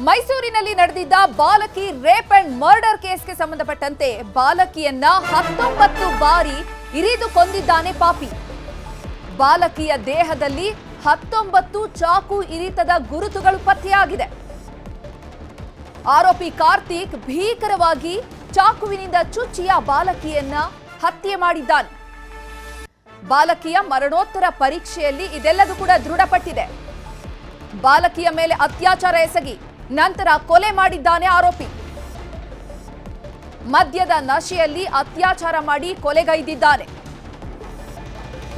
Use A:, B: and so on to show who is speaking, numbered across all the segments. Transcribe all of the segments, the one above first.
A: ಮೈಸೂರಿನಲ್ಲಿ ನಡೆದಿದ್ದ ಬಾಲಕಿ ರೇಪ್ ಅಂಡ್ ಮರ್ಡರ್ ಕೇಸ್ಗೆ ಸಂಬಂಧಪಟ್ಟಂತೆ ಬಾಲಕಿಯನ್ನ 19 ಬಾರಿ ಇರಿದು ಕೊಂದಿದ್ದಾನೆ ಪಾಪಿ. ಬಾಲಕಿಯ ದೇಹದಲ್ಲಿ 19 ಚಾಕು ಇರಿತದ ಗುರುತುಗಳು ಪತ್ತೆಯಾಗಿದೆ. ಆರೋಪಿ ಕಾರ್ತಿಕ್ ಭೀಕರವಾಗಿ ಚಾಕುವಿನಿಂದ ಚುಚ್ಚಿಯ ಬಾಲಕಿಯನ್ನ ಹತ್ಯೆ ಮಾಡಿದ್ದಾನೆ. ಬಾಲಕಿಯ ಮರಣೋತ್ತರ ಪರೀಕ್ಷೆಯಲ್ಲಿ ಇದೆಲ್ಲದೂ ಕೂಡ ದೃಢಪಟ್ಟಿದೆ. ಬಾಲಕಿಯ ಮೇಲೆ ಅತ್ಯಾಚಾರ ಎಸಗಿ ನಂತರ ಕೊಲೆ ಮಾಡಿದ್ದಾನೆ ಆರೋಪಿ. ಮದ್ಯದ ನಶೆಯಲ್ಲಿ ಅತ್ಯಾಚಾರ ಮಾಡಿ ಕೊಲೆಗೈದಿದ್ದಾನೆ.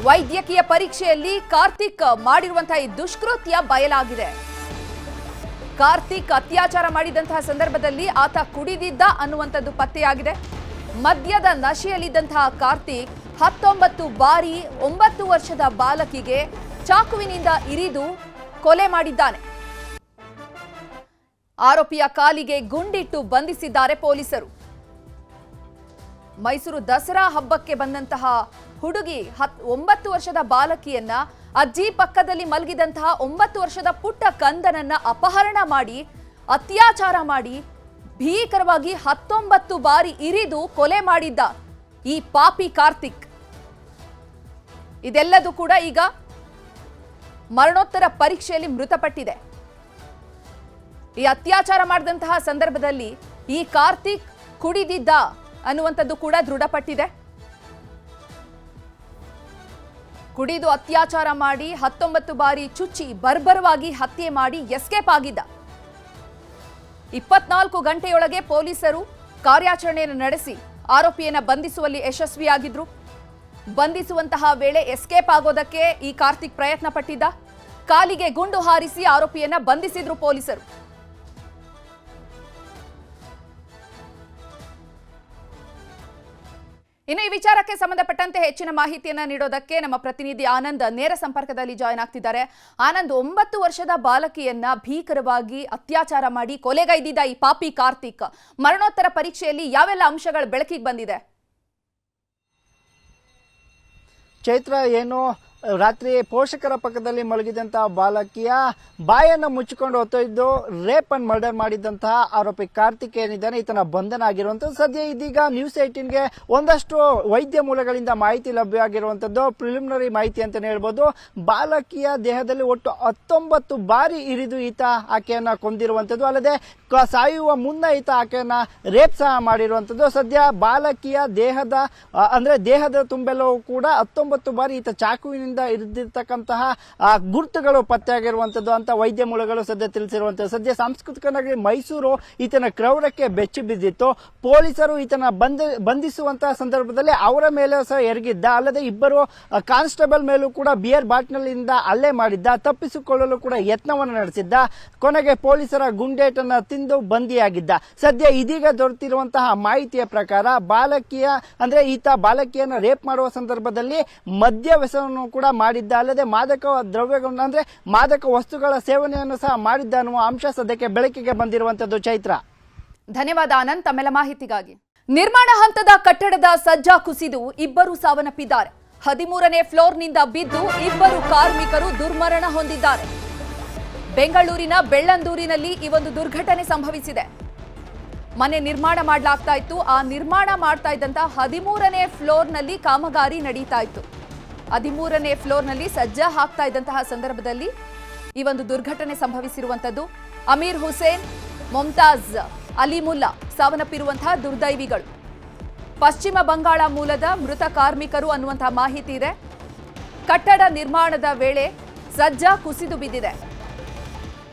A: ವೈದ್ಯಕೀಯ ಪರೀಕ್ಷೆಯಲ್ಲಿ ಕಾರ್ತಿಕ್ ಮಾಡಿರುವಂತಹ ಈ ದುಷ್ಕೃತ್ಯ ಬಯಲಾಗಿದೆ. ಕಾರ್ತಿಕ್ ಅತ್ಯಾಚಾರ ಮಾಡಿದಂತಹ ಸಂದರ್ಭದಲ್ಲಿ ಆತ ಕುಡಿದಿದ್ದ ಅನ್ನುವಂಥದ್ದು ಪತ್ತೆಯಾಗಿದೆ. ಮದ್ಯದ ನಶೆಯಲ್ಲಿದ್ದಂತಹ ಕಾರ್ತಿಕ್ 19 ಬಾರಿ 9 ವರ್ಷದ ಬಾಲಕಿಗೆ ಚಾಕುವಿನಿಂದ ಇರಿದು ಕೊಲೆ ಮಾಡಿದ್ದಾನೆ. ಆರೋಪಿಯ ಕಾಲಿಗೆ ಗುಂಡಿಟ್ಟು ಬಂಧಿಸಿದ್ದಾರೆ ಪೊಲೀಸರು. ಮೈಸೂರು ದಸರಾ ಹಬ್ಬಕ್ಕೆ ಬಂದಂತಹ ಹುಡುಗಿ 9 ವರ್ಷದ ಬಾಲಕಿಯನ್ನ ಅಜ್ಜಿ ಪಕ್ಕದಲ್ಲಿ ಮಲಗಿದಂತಹ 9 ವರ್ಷದ ಪುಟ್ಟ ಕಂದನನ್ನ ಅಪಹರಣ ಮಾಡಿ ಅತ್ಯಾಚಾರ ಮಾಡಿ ಭೀಕರವಾಗಿ 19 ಬಾರಿ ಇರಿದು ಕೊಲೆ ಮಾಡಿದ್ದ ಈ ಪಾಪಿ ಕಾರ್ತಿಕ್. ಇದೆಲ್ಲದೂ ಕೂಡ ಈಗ ಮರಣೋತ್ತರ ಪರೀಕ್ಷೆಯಲ್ಲಿ ಮೃತಪಟ್ಟಿದೆ. ಈ ಅತ್ಯಾಚಾರ ಮಾಡಿದಂತಹ ಸಂದರ್ಭದಲ್ಲಿ ಈ ಕಾರ್ತಿಕ್ ಕುಡಿದಿದ್ದ ಅನ್ನುವಂಥದ್ದು ಕೂಡ ದೃಢಪಟ್ಟಿದೆ. ಕುಡಿದು ಅತ್ಯಾಚಾರ ಮಾಡಿ 19 ಬಾರಿ ಚುಚ್ಚಿ ಬರ್ಬರವಾಗಿ ಹತ್ಯೆ ಮಾಡಿ ಎಸ್ಕೇಪ್ ಆಗಿದ್ದ. 24 ಗಂಟೆಯೊಳಗೆ ಪೊಲೀಸರು ಕಾರ್ಯಾಚರಣೆಯನ್ನು ನಡೆಸಿ ಆರೋಪಿಯನ್ನ ಬಂಧಿಸುವಲ್ಲಿ ಯಶಸ್ವಿಯಾಗಿದ್ರು. ಬಂಧಿಸುವಂತಹ ವೇಳೆ ಎಸ್ಕೇಪ್ ಆಗೋದಕ್ಕೆ ಈ ಕಾರ್ತಿಕ್ ಪ್ರಯತ್ನ ಪಟ್ಟಿದ್ದ. ಕಾಲಿಗೆ ಗುಂಡು ಹಾರಿಸಿ ಆರೋಪಿಯನ್ನ ಬಂಧಿಸಿದ್ರು ಪೊಲೀಸರು. ಇನ್ನು ಈ ವಿಚಾರಕ್ಕೆ ಸಂಬಂಧಪಟ್ಟಂತೆ ಹೆಚ್ಚಿನ ಮಾಹಿತಿಯನ್ನ ನೀಡೋದಕ್ಕೆ ನಮ್ಮ ಪ್ರತಿನಿಧಿ ಆನಂದ್ ನೇರ ಸಂಪರ್ಕದಲ್ಲಿ ಜಾಯ್ನ್ ಆಗ್ತಿದ್ದಾರೆ. ಆನಂದ್, 9 ವರ್ಷದ ಬಾಲಕಿಯನ್ನ ಭೀಕರವಾಗಿ ಅತ್ಯಾಚಾರ ಮಾಡಿ ಕೊಲೆಗೈದಿದ್ದ ಈ ಪಾಪಿ ಕಾರ್ತಿಕ್ ಮರಣೋತ್ತರ ಪರೀಕ್ಷೆಯಲ್ಲಿ ಯಾವೆಲ್ಲ ಅಂಶಗಳು ಬೆಳಕಿಗೆ ಬಂದಿದೆ?
B: ಚೈತ್ರ, ಏನು ರಾತ್ರಿ ಪೋಷಕರ ಪಕ್ಕದಲ್ಲಿ ಮಲಗಿದಂತಹ ಬಾಲಕಿಯ ಬಾಯನ್ನು ಮುಚ್ಚಿಕೊಂಡು ಹೊತ್ತೊಯ್ದು ರೇಪ್ ಅಂಡ್ ಮರ್ಡರ್ ಮಾಡಿದಂತಹ ಆರೋಪಿ ಕಾರ್ತಿಕ್ ಏನಿದ್ದಾನೆ, ಈತನ ಬಂಧನ ಆಗಿರುವಂಥದ್ದು. ಸದ್ಯ ಇದೀಗ ನ್ಯೂಸ್ 18ಗೆ ಒಂದಷ್ಟು ವೈದ್ಯ ಮೂಲಗಳಿಂದ ಮಾಹಿತಿ ಲಭ್ಯವಾಗಿರುವಂಥದ್ದು, ಪ್ರಿಲಿಮಿನರಿ ಮಾಹಿತಿ ಅಂತಾನೆ ಹೇಳ್ಬೋದು. ಬಾಲಕಿಯ ದೇಹದಲ್ಲಿ ಒಟ್ಟು 19 ಬಾರಿ ಇರಿದು ಈತ ಆಕೆಯನ್ನ ಕೊಂದಿರುವಂಥದ್ದು. ಅಲ್ಲದೆ ಸಾಯುವ ಮುನ್ನ ಈತ ಆಕೆಯನ್ನ ರೇಪ್ ಸಹ ಮಾಡಿರುವಂಥದ್ದು. ಸದ್ಯ ಬಾಲಕಿಯ ದೇಹದ ತುಂಬೆಲ್ಲವೂ ಕೂಡ 19 ಬಾರಿ ಈತ ಚಾಕುವಿನಿಂದ ಇರಿದಿರ್ತಕ್ಕಂತಹ ಗುರುತುಗಳು ಪತ್ತೆಯಾಗಿರುವಂಥದ್ದು ಅಂತ ವೈದ್ಯ ಮೂಲಗಳು ಸದ್ಯ ತಿಳಿಸಿರುವಂಥದ್ದು. ಸದ್ಯ ಸಾಂಸ್ಕೃತಿಕ ನಗರಿ ಮೈಸೂರು ಈತನ ಕ್ರೌರ್ಯಕ್ಕೆ ಬೆಚ್ಚಿ ಬಿದ್ದಿತ್ತು. ಪೊಲೀಸರು ಈತನ ಬಂಧಿಸುವಂತಹ ಸಂದರ್ಭದಲ್ಲಿ ಅವರ ಮೇಲೆ ಸಹ ಎರಗಿದ್ದ. ಅಲ್ಲದೆ ಇಬ್ಬರು ಕಾನ್ಸ್ಟೇಬಲ್ ಮೇಲೂ ಕೂಡ ಬಿಯರ್ ಬಾಟ್ಲಿನಿಂದ ಹಲ್ಲೆ ಮಾಡಿದ್ದ. ತಪ್ಪಿಸಿಕೊಳ್ಳಲು ಕೂಡ ಯತ್ನವನ್ನು ನಡೆಸಿದ್ದ. ಕೊನೆಗೆ ಪೊಲೀಸರ ಗುಂಡೇಟನ್ನು ತಿಂದು ಬಂಧಿಯಾಗಿದ್ದ. ಸದ್ಯ ಇದೀಗ ದೊರೆತಿರುವಂತಹ ಮಾಹಿತಿಯ ಪ್ರಕಾರ ಈತ ಬಾಲಕಿಯನ್ನು ರೇಪ್ ಮಾಡುವ ಸಂದರ್ಭದಲ್ಲಿ ಮದ್ಯ ವ್ಯಸನವನ್ನು ಕೂಡ ಮಾಡಿದ್ದ. ಅಲ್ಲದೆ ಮಾದಕ ವಸ್ತುಗಳ ಸೇವನೆಯನ್ನು ಸಹ ಮಾಡಿದ್ದ ಅನ್ನುವ ಅಂಶ ಸದ್ಯಕ್ಕೆ ಬೆಳಕಿಗೆ ಬಂದಿರುವಂತದ್ದು. ಚೈತ್ರ,
A: ಧನ್ಯವಾದ ಆನಂದ್ ತಮ್ಮೆಲ್ಲ ಮಾಹಿತಿಗಾಗಿ. ನಿರ್ಮಾಣ ಹಂತದ ಕಟ್ಟಡದ ಸಜ್ಜಾ ಕುಸಿದು ಇಬ್ಬರು ಸಾವನ್ನಪ್ಪಿದ್ದಾರೆ. 13ನೇ ಫ್ಲೋರ್ನಿಂದ ಬಿದ್ದು ಇಬ್ಬರು ಕಾರ್ಮಿಕರು ದುರ್ಮರಣ ಹೊಂದಿದ್ದಾರೆ. ಬೆಂಗಳೂರಿನ ಬೆಳ್ಳಂದೂರಿನಲ್ಲಿ ಈ ಒಂದು ದುರ್ಘಟನೆ ಸಂಭವಿಸಿದೆ. ಮನೆ ನಿರ್ಮಾಣ ಮಾಡಲಾಗ್ತಾ ಇತ್ತು. ಆ ನಿರ್ಮಾಣ ಮಾಡ್ತಾ ಇದ್ದಂತ 13ನೇ ಫ್ಲೋರ್ನಲ್ಲಿ ಕಾಮಗಾರಿ ನಡೀತಾ ಇತ್ತು. 13ನೇ ಫ್ಲೋರ್ನಲ್ಲಿ ಸಜ್ಜಾ ಹಾಕ್ತಾ ಇದ್ದಂತಹ ಸಂದರ್ಭದಲ್ಲಿ ಈ ಒಂದು ದುರ್ಘಟನೆ ಸಂಭವಿಸಿರುವಂತದ್ದು. ಅಮೀರ್ ಹುಸೇನ್, ಮುಮ್ತಾಜ್ ಅಲಿಮುಲ್ಲಾ ಸಾವನ್ನಪ್ಪಿರುವಂತಹ ದುರ್ದೈವಿಗಳು. ಪಶ್ಚಿಮ ಬಂಗಾಳ ಮೂಲದ ಮೃತ ಕಾರ್ಮಿಕರು ಅನ್ನುವಂತಹ ಮಾಹಿತಿ ಇದೆ. ಕಟ್ಟಡ ನಿರ್ಮಾಣದ ವೇಳೆ ಸಜ್ಜಾ ಕುಸಿದು ಬಿದ್ದಿದೆ.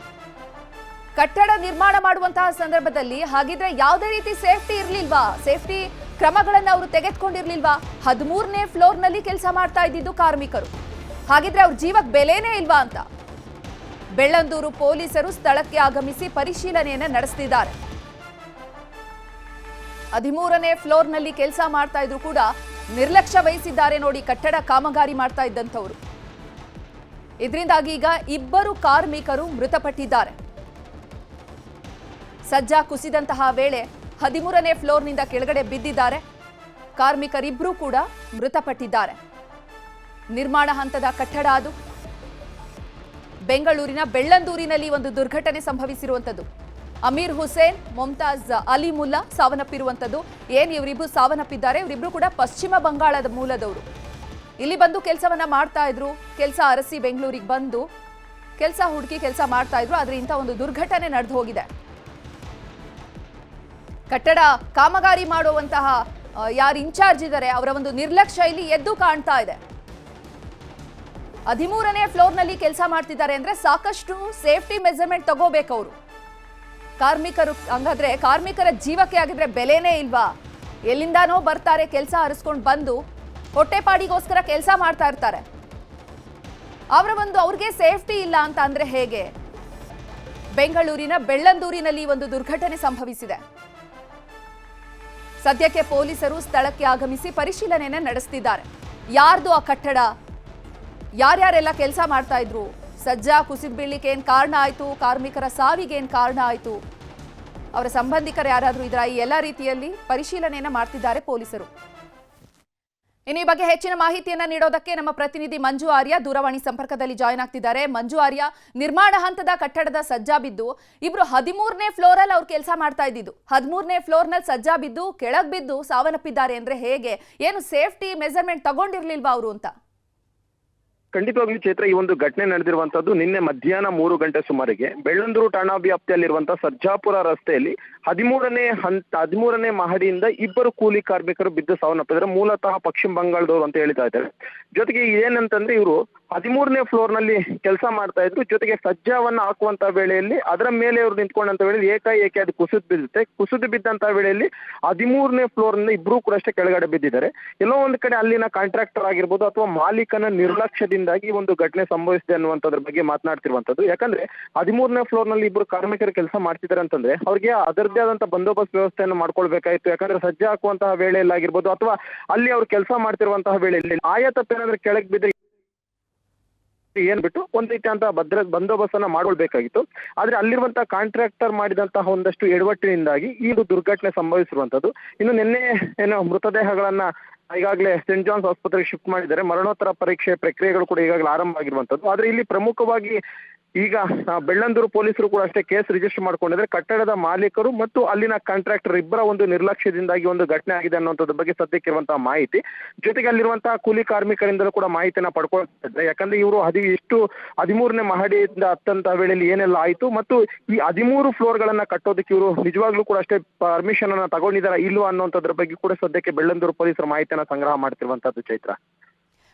A: ಕಟ್ಟಡ ನಿರ್ಮಾಣ ಮಾಡುವಂತಹ ಸಂದರ್ಭದಲ್ಲಿ ಹಾಗಿದ್ರೆ ಯಾವುದೇ ರೀತಿ ಸೇಫ್ಟಿ ಇರ್ಲಿಲ್ವಾ? ಸೇಫ್ಟಿ ಕ್ರಮಗಳನ್ನು ಅವರು ತೆಗೆದುಕೊಂಡಿರ್ಲಿಲ್ವಾ? 13ನೇ ಫ್ಲೋರ್ನಲ್ಲಿ ಕೆಲಸ ಮಾಡ್ತಾ ಇದ್ದಿದ್ದು ಕಾರ್ಮಿಕರು. ಹಾಗಿದ್ರೆ ಅವ್ರ ಜೀವಕ್ಕೆ ಬೆಲೆನೇ ಇಲ್ವಾ ಅಂತ ಬೆಳ್ಳಂದೂರು ಪೊಲೀಸರು ಸ್ಥಳಕ್ಕೆ ಆಗಮಿಸಿ ಪರಿಶೀಲನೆಯನ್ನ ನಡೆಸುತ್ತಿದ್ದಾರೆ. 13ನೇ ಫ್ಲೋರ್ನಲ್ಲಿ ಕೆಲಸ ಮಾಡ್ತಾ ಇದ್ರು ಕೂಡ ನಿರ್ಲಕ್ಷ್ಯ ವಹಿಸಿದ್ದಾರೆ ನೋಡಿ ಕಟ್ಟಡ ಕಾಮಗಾರಿ ಮಾಡ್ತಾ ಇದ್ದಂಥವ್ರು. ಇದರಿಂದಾಗಿ ಈಗ ಇಬ್ಬರು ಕಾರ್ಮಿಕರು ಮೃತಪಟ್ಟಿದ್ದಾರೆ. ಸಜ್ಜಾ ಕುಸಿದಂತಹ ವೇಳೆ 13ನೇ ಫ್ಲೋರ್ನಿಂದ ಕೆಳಗಡೆ ಬಿದ್ದಿದ್ದಾರೆ. ಕಾರ್ಮಿಕರಿಬ್ಬರೂ ಕೂಡ ಮೃತಪಟ್ಟಿದ್ದಾರೆ. ನಿರ್ಮಾಣ ಹಂತದ ಕಟ್ಟಡ ಅದು. ಬೆಂಗಳೂರಿನ ಬೆಳ್ಳಂದೂರಿನಲ್ಲಿ ಒಂದು ದುರ್ಘಟನೆ ಸಂಭವಿಸಿರುವಂತದ್ದು. ಅಮೀರ್ ಹುಸೇನ್, ಮುಮ್ತಾಜ್ ಅಲಿ ಮುಲ್ಲಾ ಸಾವನ್ನಪ್ಪಿರುವಂಥದ್ದು. ಏನು ಇವರಿಬ್ರು ಸಾವನ್ನಪ್ಪಿದ್ದಾರೆ, ಇವರಿಬ್ರು ಕೂಡ ಪಶ್ಚಿಮ ಬಂಗಾಳದ ಮೂಲದವರು. ಇಲ್ಲಿ ಬಂದು ಕೆಲಸವನ್ನ ಮಾಡ್ತಾ ಇದ್ರು, ಕೆಲಸ ಅರಸಿ ಬೆಂಗಳೂರಿಗೆ ಬಂದು ಕೆಲಸ ಹುಡುಕಿ ಕೆಲಸ ಮಾಡ್ತಾ ಇದ್ರು. ಆದ್ರೆ ಇಂಥ ಒಂದು ದುರ್ಘಟನೆ ನಡೆದು ಹೋಗಿದೆ. ಕಟ್ಟಡ ಕಾಮಗಾರಿ ಮಾಡುವಂತಹ ಯಾರು ಇನ್ಚಾರ್ಜ್ ಇದ್ದಾರೆ ಅವರ ಒಂದು ನಿರ್ಲಕ್ಷ್ಯ ಇಲ್ಲಿ ಎದ್ದು ಕಾಣ್ತಾ ಇದೆ. 13ನೇ ಫ್ಲೋರ್ನಲ್ಲಿ ಕೆಲಸ ಮಾಡ್ತಿದ್ದಾರೆ ಅಂದ್ರೆ ಸಾಕಷ್ಟು ಸೇಫ್ಟಿ ಮೆಜರ್ಮೆಂಟ್ ತಗೋಬೇಕು ಅವರು. ಕಾರ್ಮಿಕರು ಹಂಗಾದ್ರೆ ಕಾರ್ಮಿಕರ ಜೀವಕ್ಕೆ ಆಗಿದ್ರೆ ಬೆಲೆನೇ ಇಲ್ವಾ? ಎಲ್ಲಿಂದಾನೋ ಬರ್ತಾರೆ, ಕೆಲಸ ಹರಿಸ್ಕೊಂಡು ಬಂದು ಹೊಟ್ಟೆಪಾಡಿಗೋಸ್ಕರ ಕೆಲಸ ಮಾಡ್ತಾ ಇರ್ತಾರೆ. ಅವ್ರಿಗೆ ಸೇಫ್ಟಿ ಇಲ್ಲ ಅಂತ ಅಂದ್ರೆ ಹೇಗೆ? ಬೆಂಗಳೂರಿನ ಬೆಳ್ಳಂದೂರಿನಲ್ಲಿ ಒಂದು ದುರ್ಘಟನೆ ಸಂಭವಿಸಿದೆ. ಸದ್ಯಕ್ಕೆ ಪೊಲೀಸರು ಸ್ಥಳಕ್ಕೆ ಆಗಮಿಸಿ ಪರಿಶೀಲನೆಯನ್ನ ನಡೆಸ್ತಿದ್ದಾರೆ. ಯಾರ್ದು ಆ ಕಟ್ಟಡ, ಯಾರ್ಯಾರೆಲ್ಲ ಕೆಲಸ ಮಾಡ್ತಾ ಇದ್ರು, ಸಜ್ಜಾ ಕುಸಿದು ಬೀಳಲಿಕ್ಕೆ ಏನ್ ಕಾರಣ ಆಯ್ತು, ಕಾರ್ಮಿಕರ ಸಾವಿಗೆ ಏನ್ ಕಾರಣ ಆಯ್ತು, ಅವರ ಸಂಬಂಧಿಕರು ಯಾರಾದ್ರೂ ಇದ್ರ, ಈ ಎಲ್ಲ ರೀತಿಯಲ್ಲಿ ಪರಿಶೀಲನೆಯನ್ನ ಮಾಡ್ತಿದ್ದಾರೆ ಪೊಲೀಸರು. ಇನ್ನು ಈ ಬಗ್ಗೆ ಹೆಚ್ಚಿನ ಮಾಹಿತಿಯನ್ನ ನೀಡೋದಕ್ಕೆ ನಮ್ಮ ಪ್ರತಿನಿಧಿ ಮಂಜು ಆರ್ಯ ದೂರವಾಣಿ ಸಂಪರ್ಕದಲ್ಲಿ ಜಾಯ್ನ್ ಆಗ್ತಿದ್ದಾರೆ. ಮಂಜು ಆರ್ಯ, ನಿರ್ಮಾಣ ಹಂತದ ಕಟ್ಟಡದ ಸಜ್ಜಾ ಬಿದ್ದು ಇಬ್ರು 13ನೇ ಫ್ಲೋರ್ ಅಲ್ಲಿ ಅವ್ರು ಕೆಲಸ ಮಾಡ್ತಾ ಇದ್ದಿದ್ದು, 13ನೇ ಫ್ಲೋರ್ ನಲ್ಲಿ ಸಜ್ಜಾ ಬಿದ್ದು ಕೆಳಗ್ ಬಿದ್ದು ಸಾವನ್ನಪ್ಪಿದ್ದಾರೆ ಅಂದ್ರೆ ಹೇಗೆ? ಏನು ಸೇಫ್ಟಿ ಮೆಜರ್ಮೆಂಟ್ ತಗೊಂಡಿರ್ಲಿಲ್ವಾ ಅವರು ಅಂತ?
C: ಖಂಡಿತವಾಗ್ಲೂ ಚೈತ್ರ, ಈ ಒಂದು ಘಟನೆ ನಡೆದಿರುವಂತದ್ದು ನಿನ್ನೆ ಮಧ್ಯಾಹ್ನ 3 ಗಂಟೆ ಸುಮಾರಿಗೆ ಬೆಳ್ಳಂದೂರು ಠಾಣಾ ವ್ಯಾಪ್ತಿಯಲ್ಲಿರುವಂತಹ ಸರ್ಜಾಪುರ ರಸ್ತೆಯಲ್ಲಿ 13ನೇ ಮಹಡಿಯಿಂದ ಇಬ್ಬರು ಕೂಲಿ ಕಾರ್ಮಿಕರು ಬಿದ್ದು ಸಾವನ್ನಪ್ಪಿದ್ದಾರೆ. ಮೂಲತಃ ಪಶ್ಚಿಮ ಬಂಗಾಳದವರು ಅಂತ ಹೇಳ್ತಾ ಇದ್ದಾರೆ. ಜೊತೆಗೆ ಏನಂತಂದ್ರೆ ಇವರು 13ನೇ ಫ್ಲೋರ್ ನಲ್ಲಿ ಕೆಲಸ ಮಾಡ್ತಾ ಇದ್ರು. ಜೊತೆಗೆ ಸಜ್ಜಾವನ್ನ ಹಾಕುವಂತ ವೇಳೆಯಲ್ಲಿ ಅದರ ಮೇಲೆ ಇವರು ನಿಂತ್ಕೊಂಡಂತ ವೇಳೆಯಲ್ಲಿ ಏಕಾಏಕಿ ಅದು ಕುಸಿದು ಬಿದ್ದಂತ ವೇಳೆಯಲ್ಲಿ 13ನೇ ಫ್ಲೋರ್ ನಿಂದ ಇಬ್ರು ಕೂಡ ಅಷ್ಟೇ ಕೆಳಗಡೆ ಬಿದ್ದಿದ್ದಾರೆ. ಎಲ್ಲೋ ಒಂದು ಕಡೆ ಅಲ್ಲಿನ ಕಾಂಟ್ರಾಕ್ಟರ್ ಆಗಿರ್ಬೋದು ಅಥವಾ ಮಾಲೀಕನ ನಿರ್ಲಕ್ಷ್ಯದಿಂದಾಗಿ ಒಂದು ಘಟನೆ ಸಂಭವಿಸಿದೆ ಅನ್ನುವಂಥದ್ರ ಬಗ್ಗೆ ಮಾತನಾಡ್ತಿರುವಂತದ್ದು. ಯಾಕಂದ್ರೆ 13ನೇ ಫ್ಲೋರ್ ನಲ್ಲಿ ಇಬ್ರು ಕಾರ್ಮಿಕರು ಕೆಲಸ ಮಾಡ್ತಿದ್ದಾರೆ ಅಂತಂದ್ರೆ ಅವ್ರಿಗೆ ಅದರದ್ದೇ ಆದಂತಹ ಬಂದೋಬಸ್ತ್ ವ್ಯವಸ್ಥೆಯನ್ನು ಮಾಡ್ಕೊಳ್ಬೇಕಾಯ್ತು. ಯಾಕಂದ್ರೆ ಸಜ್ಜೆ ಹಾಕುವಂತಹ ವೇಳೆಯಲ್ಲಿ ಆಗಿರ್ಬೋದು ಅಥವಾ ಅಲ್ಲಿ ಅವ್ರು ಕೆಲಸ ಮಾಡ್ತಿರುವಂತಹ ವೇಳೆಯಲ್ಲಿ ಆಯಾ ತಪ್ಪೇನಾದ್ರೆ ಕೆಳಗೆ ಬಿದ್ದರೆ ಏನ್ ಬಿಟ್ಟು ಒಂದ್ ರೀತಿ ಅಂತ ಬಂದೋಬಸ್ತನ್ನ ಮಾಡ್ಕೊಳ್ಬೇಕಾಗಿತ್ತು. ಆದ್ರೆ ಅಲ್ಲಿರುವಂತಹ ಕಾಂಟ್ರಾಕ್ಟರ್ ಮಾಡಿದಂತಹ ಒಂದಷ್ಟು ಎಡವಟ್ಟಿನಿಂದಾಗಿ ಈ ದುರ್ಘಟನೆ ಸಂಭವಿಸಿರುವಂತದ್ದು. ಇನ್ನು ನಿನ್ನೆ ಏನೋ ಮೃತದೇಹಗಳನ್ನ ಈಗಾಗಲೇ ಸೆಂಟ್ ಜಾನ್ಸ್ ಆಸ್ಪತ್ರೆಗೆ ಶಿಫ್ಟ್ ಮಾಡಿದ್ದಾರೆ. ಮರಣೋತ್ತರ ಪರೀಕ್ಷೆ ಪ್ರಕ್ರಿಯೆಗಳು ಕೂಡ ಈಗಾಗಲೇ ಆರಂಭ ಆಗಿರುವಂತದ್ದು. ಆದ್ರೆ ಇಲ್ಲಿ ಪ್ರಮುಖವಾಗಿ ಈಗ ಬೆಳ್ಳಂದೂರು ಪೊಲೀಸರು ಕೂಡ ಅಷ್ಟೇ ಕೇಸ್ ರಿಜಿಸ್ಟರ್ ಮಾಡ್ಕೊಂಡಿದ್ದಾರೆ. ಕಟ್ಟಡದ ಮಾಲೀಕರು ಮತ್ತು ಅಲ್ಲಿನ ಕಾಂಟ್ರಾಕ್ಟರ್ ಇಬ್ಬರ ಒಂದು ನಿರ್ಲಕ್ಷ್ಯದಿಂದಾಗಿ ಒಂದು ಘಟನೆ ಆಗಿದೆ ಅನ್ನೋದ್ರ ಬಗ್ಗೆ ಸದ್ಯಕ್ಕಿರುವಂತಹ ಮಾಹಿತಿ. ಜೊತೆಗೆ ಅಲ್ಲಿರುವಂತಹ ಕೂಲಿ ಕಾರ್ಮಿಕರಿಂದಲೂ ಕೂಡ ಮಾಹಿತಿಯನ್ನ ಪಡ್ಕೊಳ್ತಾ ಇದ್ದಾರೆ. ಯಾಕಂದ್ರೆ ಇವರು 13ನೇ ಮಹಡಿಯಿಂದ ಹತ್ತಂತ ವೇಳೆಯಲ್ಲಿ ಏನೆಲ್ಲ ಆಯ್ತು ಮತ್ತು ಈ 13 ಫ್ಲೋರ್ ಗಳನ್ನ ಕಟ್ಟೋದಕ್ಕೆ ಇವರು ನಿಜವಾಗ್ಲೂ ಕೂಡ ಅಷ್ಟೇ ಪರ್ಮಿಷನ್ ಅನ್ನ ತಗೊಂಡಿದಾರ ಇಲ್ವಾ ಅನ್ನೋದ್ರ ಬಗ್ಗೆ ಕೂಡ ಸದ್ಯಕ್ಕೆ ಬೆಳ್ಳಂದೂರು ಪೊಲೀಸರು ಮಾಹಿತಿಯನ್ನ ಸಂಗ್ರಹ ಮಾಡ್ತಿರುವಂತದ್ದು. ಚೈತ್ರ,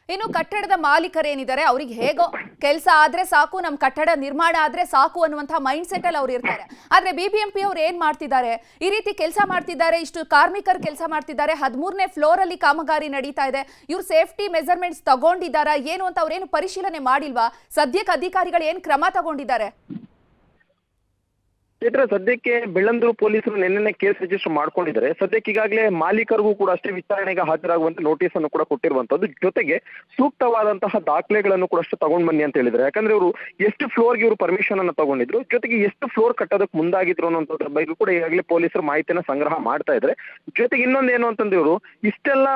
A: ಇನ್ನು ಕಟ್ಟಡದ ಮಾಲೀಕರೇನಿದ್ದಾರೆ ಅವ್ರಿಗೆ ಹೇಗೋ ಕೆಲಸ ಆದ್ರೆ ಸಾಕು, ನಮ್ ಕಟ್ಟಡ ನಿರ್ಮಾಣ ಆದ್ರೆ ಸಾಕು ಅನ್ನುವಂತಹ ಮೈಂಡ್ ಸೆಟ್ ಅಲ್ಲಿ ಅವ್ರು ಇರ್ತಾರೆ. ಆದ್ರೆ BBMP ಅವ್ರು ಏನ್ ಮಾಡ್ತಿದ್ದಾರೆ, ಈ ರೀತಿ ಕೆಲಸ ಮಾಡ್ತಿದ್ದಾರೆ, ಇಷ್ಟು ಕಾರ್ಮಿಕರು ಕೆಲಸ ಮಾಡ್ತಿದ್ದಾರೆ, 13ನೇ ಫ್ಲೋರ್ ಅಲ್ಲಿ ಕಾಮಗಾರಿ ನಡೀತಾ ಇದೆ, ಇವ್ರು ಸೇಫ್ಟಿ ಮೆಜರ್ಮೆಂಟ್ಸ್ ತಗೊಂಡಿದ್ದಾರ ಏನು ಅಂತ ಅವ್ರೇನು ಪರಿಶೀಲನೆ ಮಾಡಿಲ್ವಾ? ಸದ್ಯಕ್ಕೆ ಅಧಿಕಾರಿಗಳು ಏನ್ ಕ್ರಮ ತಗೊಂಡಿದ್ದಾರೆ?
C: ಚೈತ್ರ, ಸದ್ಯಕ್ಕೆ ಬೆಳ್ಳಂದೂರು ಪೊಲೀಸರು ನಿನ್ನೆ ಕೇಸ್ ರಿಜಿಸ್ಟರ್ ಮಾಡ್ಕೊಂಡಿದ್ದಾರೆ. ಸದ್ಯಕ್ಕೆ ಈಗಾಗಲೇ ಮಾಲೀಕರಿಗೂ ಕೂಡ ಅಷ್ಟೇ ವಿಚಾರಣೆಗೆ ಹಾಜರಾಗುವಂತೆ ನೋಟಿಸ್ ಅನ್ನು ಕೂಡ ಕೊಟ್ಟಿರುವಂತದ್ದು. ಜೊತೆಗೆ ಸೂಕ್ತವಾದಂತಹ ದಾಖಲೆಗಳನ್ನು ಕೂಡ ಅಷ್ಟು ತಗೊಂಡ್ ಬನ್ನಿ ಅಂತ ಹೇಳಿದ್ದಾರೆ. ಯಾಕಂದ್ರೆ ಇವರು ಎಷ್ಟು ಫ್ಲೋರ್ಗೆ ಇವರು ಪರ್ಮಿಷನ್ ಅನ್ನು ತಗೊಂಡಿದ್ರು, ಜೊತೆಗೆ ಎಷ್ಟು ಫ್ಲೋರ್ ಕಟ್ಟೋದಕ್ಕೆ ಮುಂದಾಗಿದ್ರು ಅನ್ನೋದ್ರ ಬಗ್ಗೆ ಕೂಡ ಈಗಾಗಲೇ ಪೊಲೀಸರು ಮಾಹಿತಿಯನ್ನ ಸಂಗ್ರಹ ಮಾಡ್ತಾ ಇದ್ದಾರೆ. ಜೊತೆಗೆ ಇನ್ನೊಂದೇನು ಅಂತಂದ್ರೆ ಇವರು ಇಷ್ಟೆಲ್ಲ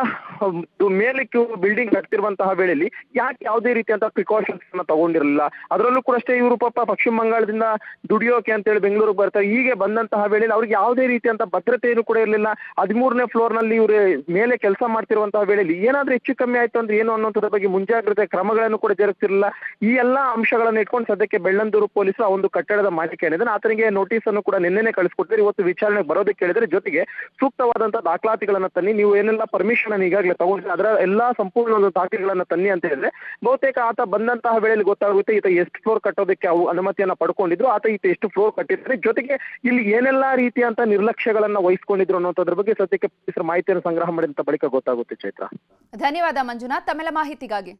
C: ಮೇಲಕ್ಕೆ ಬಿಲ್ಡಿಂಗ್ ಕಟ್ತಿರುವಂತಹ ವೇಳೆಯಲ್ಲಿ ಯಾಕೆ ಯಾವುದೇ ರೀತಿಯಂತಹ ಪ್ರಿಕಾಷನ್ಸ್ ಅನ್ನ ತಗೊಂಡಿರಲಿಲ್ಲ? ಅದರಲ್ಲೂ ಕೂಡ ಅಷ್ಟೇ ಇವರು ಪಾಪ ಪಶ್ಚಿಮ ಬಂಗಾಳದಿಂದ ದುಡಿಯೋಕೆ ಅಂತ ಹೇಳಿ ಬೆಂಗಳೂರು ಬರ್ತಾರೆ. ಹೀಗೆ ಬಂದಂತಹ ವೇಳೆಯಲ್ಲಿ ಅವ್ರಿಗೆ ಯಾವುದೇ ರೀತಿಯಂತ ಭದ್ರತೆಯನ್ನು ಕೂಡ ಇರಲಿಲ್ಲ. 13ನೇ ಫ್ಲೋರ್ ನಲ್ಲಿ ಇವರು ಮೇಲೆ ಕೆಲಸ ಮಾಡ್ತಿರುವಂತಹ ವೇಳೆಯಲ್ಲಿ ಏನಾದ್ರೂ ಹೆಚ್ಚು ಕಮ್ಮಿ ಆಯ್ತು ಅಂದ್ರೆ ಏನು ಅನ್ನೋದ್ರ ಬಗ್ಗೆ ಮುಂಜಾಗ್ರತೆ ಕ್ರಮಗಳನ್ನು ಕೂಡ ಜರುಗಿಸಿರಲಿಲ್ಲ. ಈ ಎಲ್ಲಾ ಅಂಶಗಳನ್ನು ಇಟ್ಕೊಂಡು ಸದ್ಯಕ್ಕೆ ಬೆಳ್ಳಂದೂರು ಪೊಲೀಸರು ಆ ಒಂದು ಕಟ್ಟಡದ ಮಾಲೀಕ ಏನಿದೆ ಆತನಿಗೆ ನೋಟಿಸ್ ಅನ್ನು ಕೂಡ ನಿನ್ನೆನೆ ಕಳಿಸ್ಕೊಟ್ಟಿದ್ದಾರೆ. ಇವತ್ತು ವಿಚಾರಣೆಗೆ ಬರೋದಕ್ಕೆ ಹೇಳಿದ್ರೆ ಜೊತೆಗೆ ಸೂಕ್ತವಾದಂತಹ ದಾಖಲಾತಿಗಳನ್ನ ತನ್ನಿ, ನೀವು ಏನೆಲ್ಲ ಪರ್ಮಿಷನ್ ಅನ್ನು ಈಗಾಗಲೇ ತಗೊಂಡ್ರೆ ಅದರ ಎಲ್ಲಾ ಸಂಪೂರ್ಣ ದಾಖಲೆಗಳನ್ನ ತನ್ನಿ ಅಂತ ಹೇಳಿದ್ರೆ ಬಹುತೇಕ ಆತ ಬಂದಂತಹ ವೇಳೆಯಲ್ಲಿ ಗೊತ್ತಾಗುತ್ತೆ ಈತ ಎಷ್ಟು ಫ್ಲೋರ್ ಕಟ್ಟೋದಕ್ಕೆ ಅನುಮತಿಯನ್ನ ಪಡ್ಕೊಂಡಿದ್ರು, ಆತ ಈತ ಎಷ್ಟು ಫ್ಲೋರ್ ಕಟ್ಟಿದ್ದಾರೆ, ಜೊತೆಗೆ ಇಲ್ಲಿ ಏನೆಲ್ಲಾ ರೀತಿಯಂತ ನಿರ್ಲಕ್ಷ್ಯಗಳನ್ನ ವಹಿಸಿಕೊಂಡಿದ್ರು ಅನ್ನೋದ್ರ ಬಗ್ಗೆ ಸದ್ಯಕ್ಕೆ ಪೊಲೀಸರು ಮಾಹಿತಿಯನ್ನು ಸಂಗ್ರಹ ಮಾಡಿದಂತ ಬಳಿಕ ಗೊತ್ತಾಗುತ್ತೆ. ಚೈತ್ರ,
A: ಧನ್ಯವಾದ ಮಂಜುನಾಥ್ ತಮ್ಮೆಲ್ಲ ಮಾಹಿತಿಗಾಗಿ.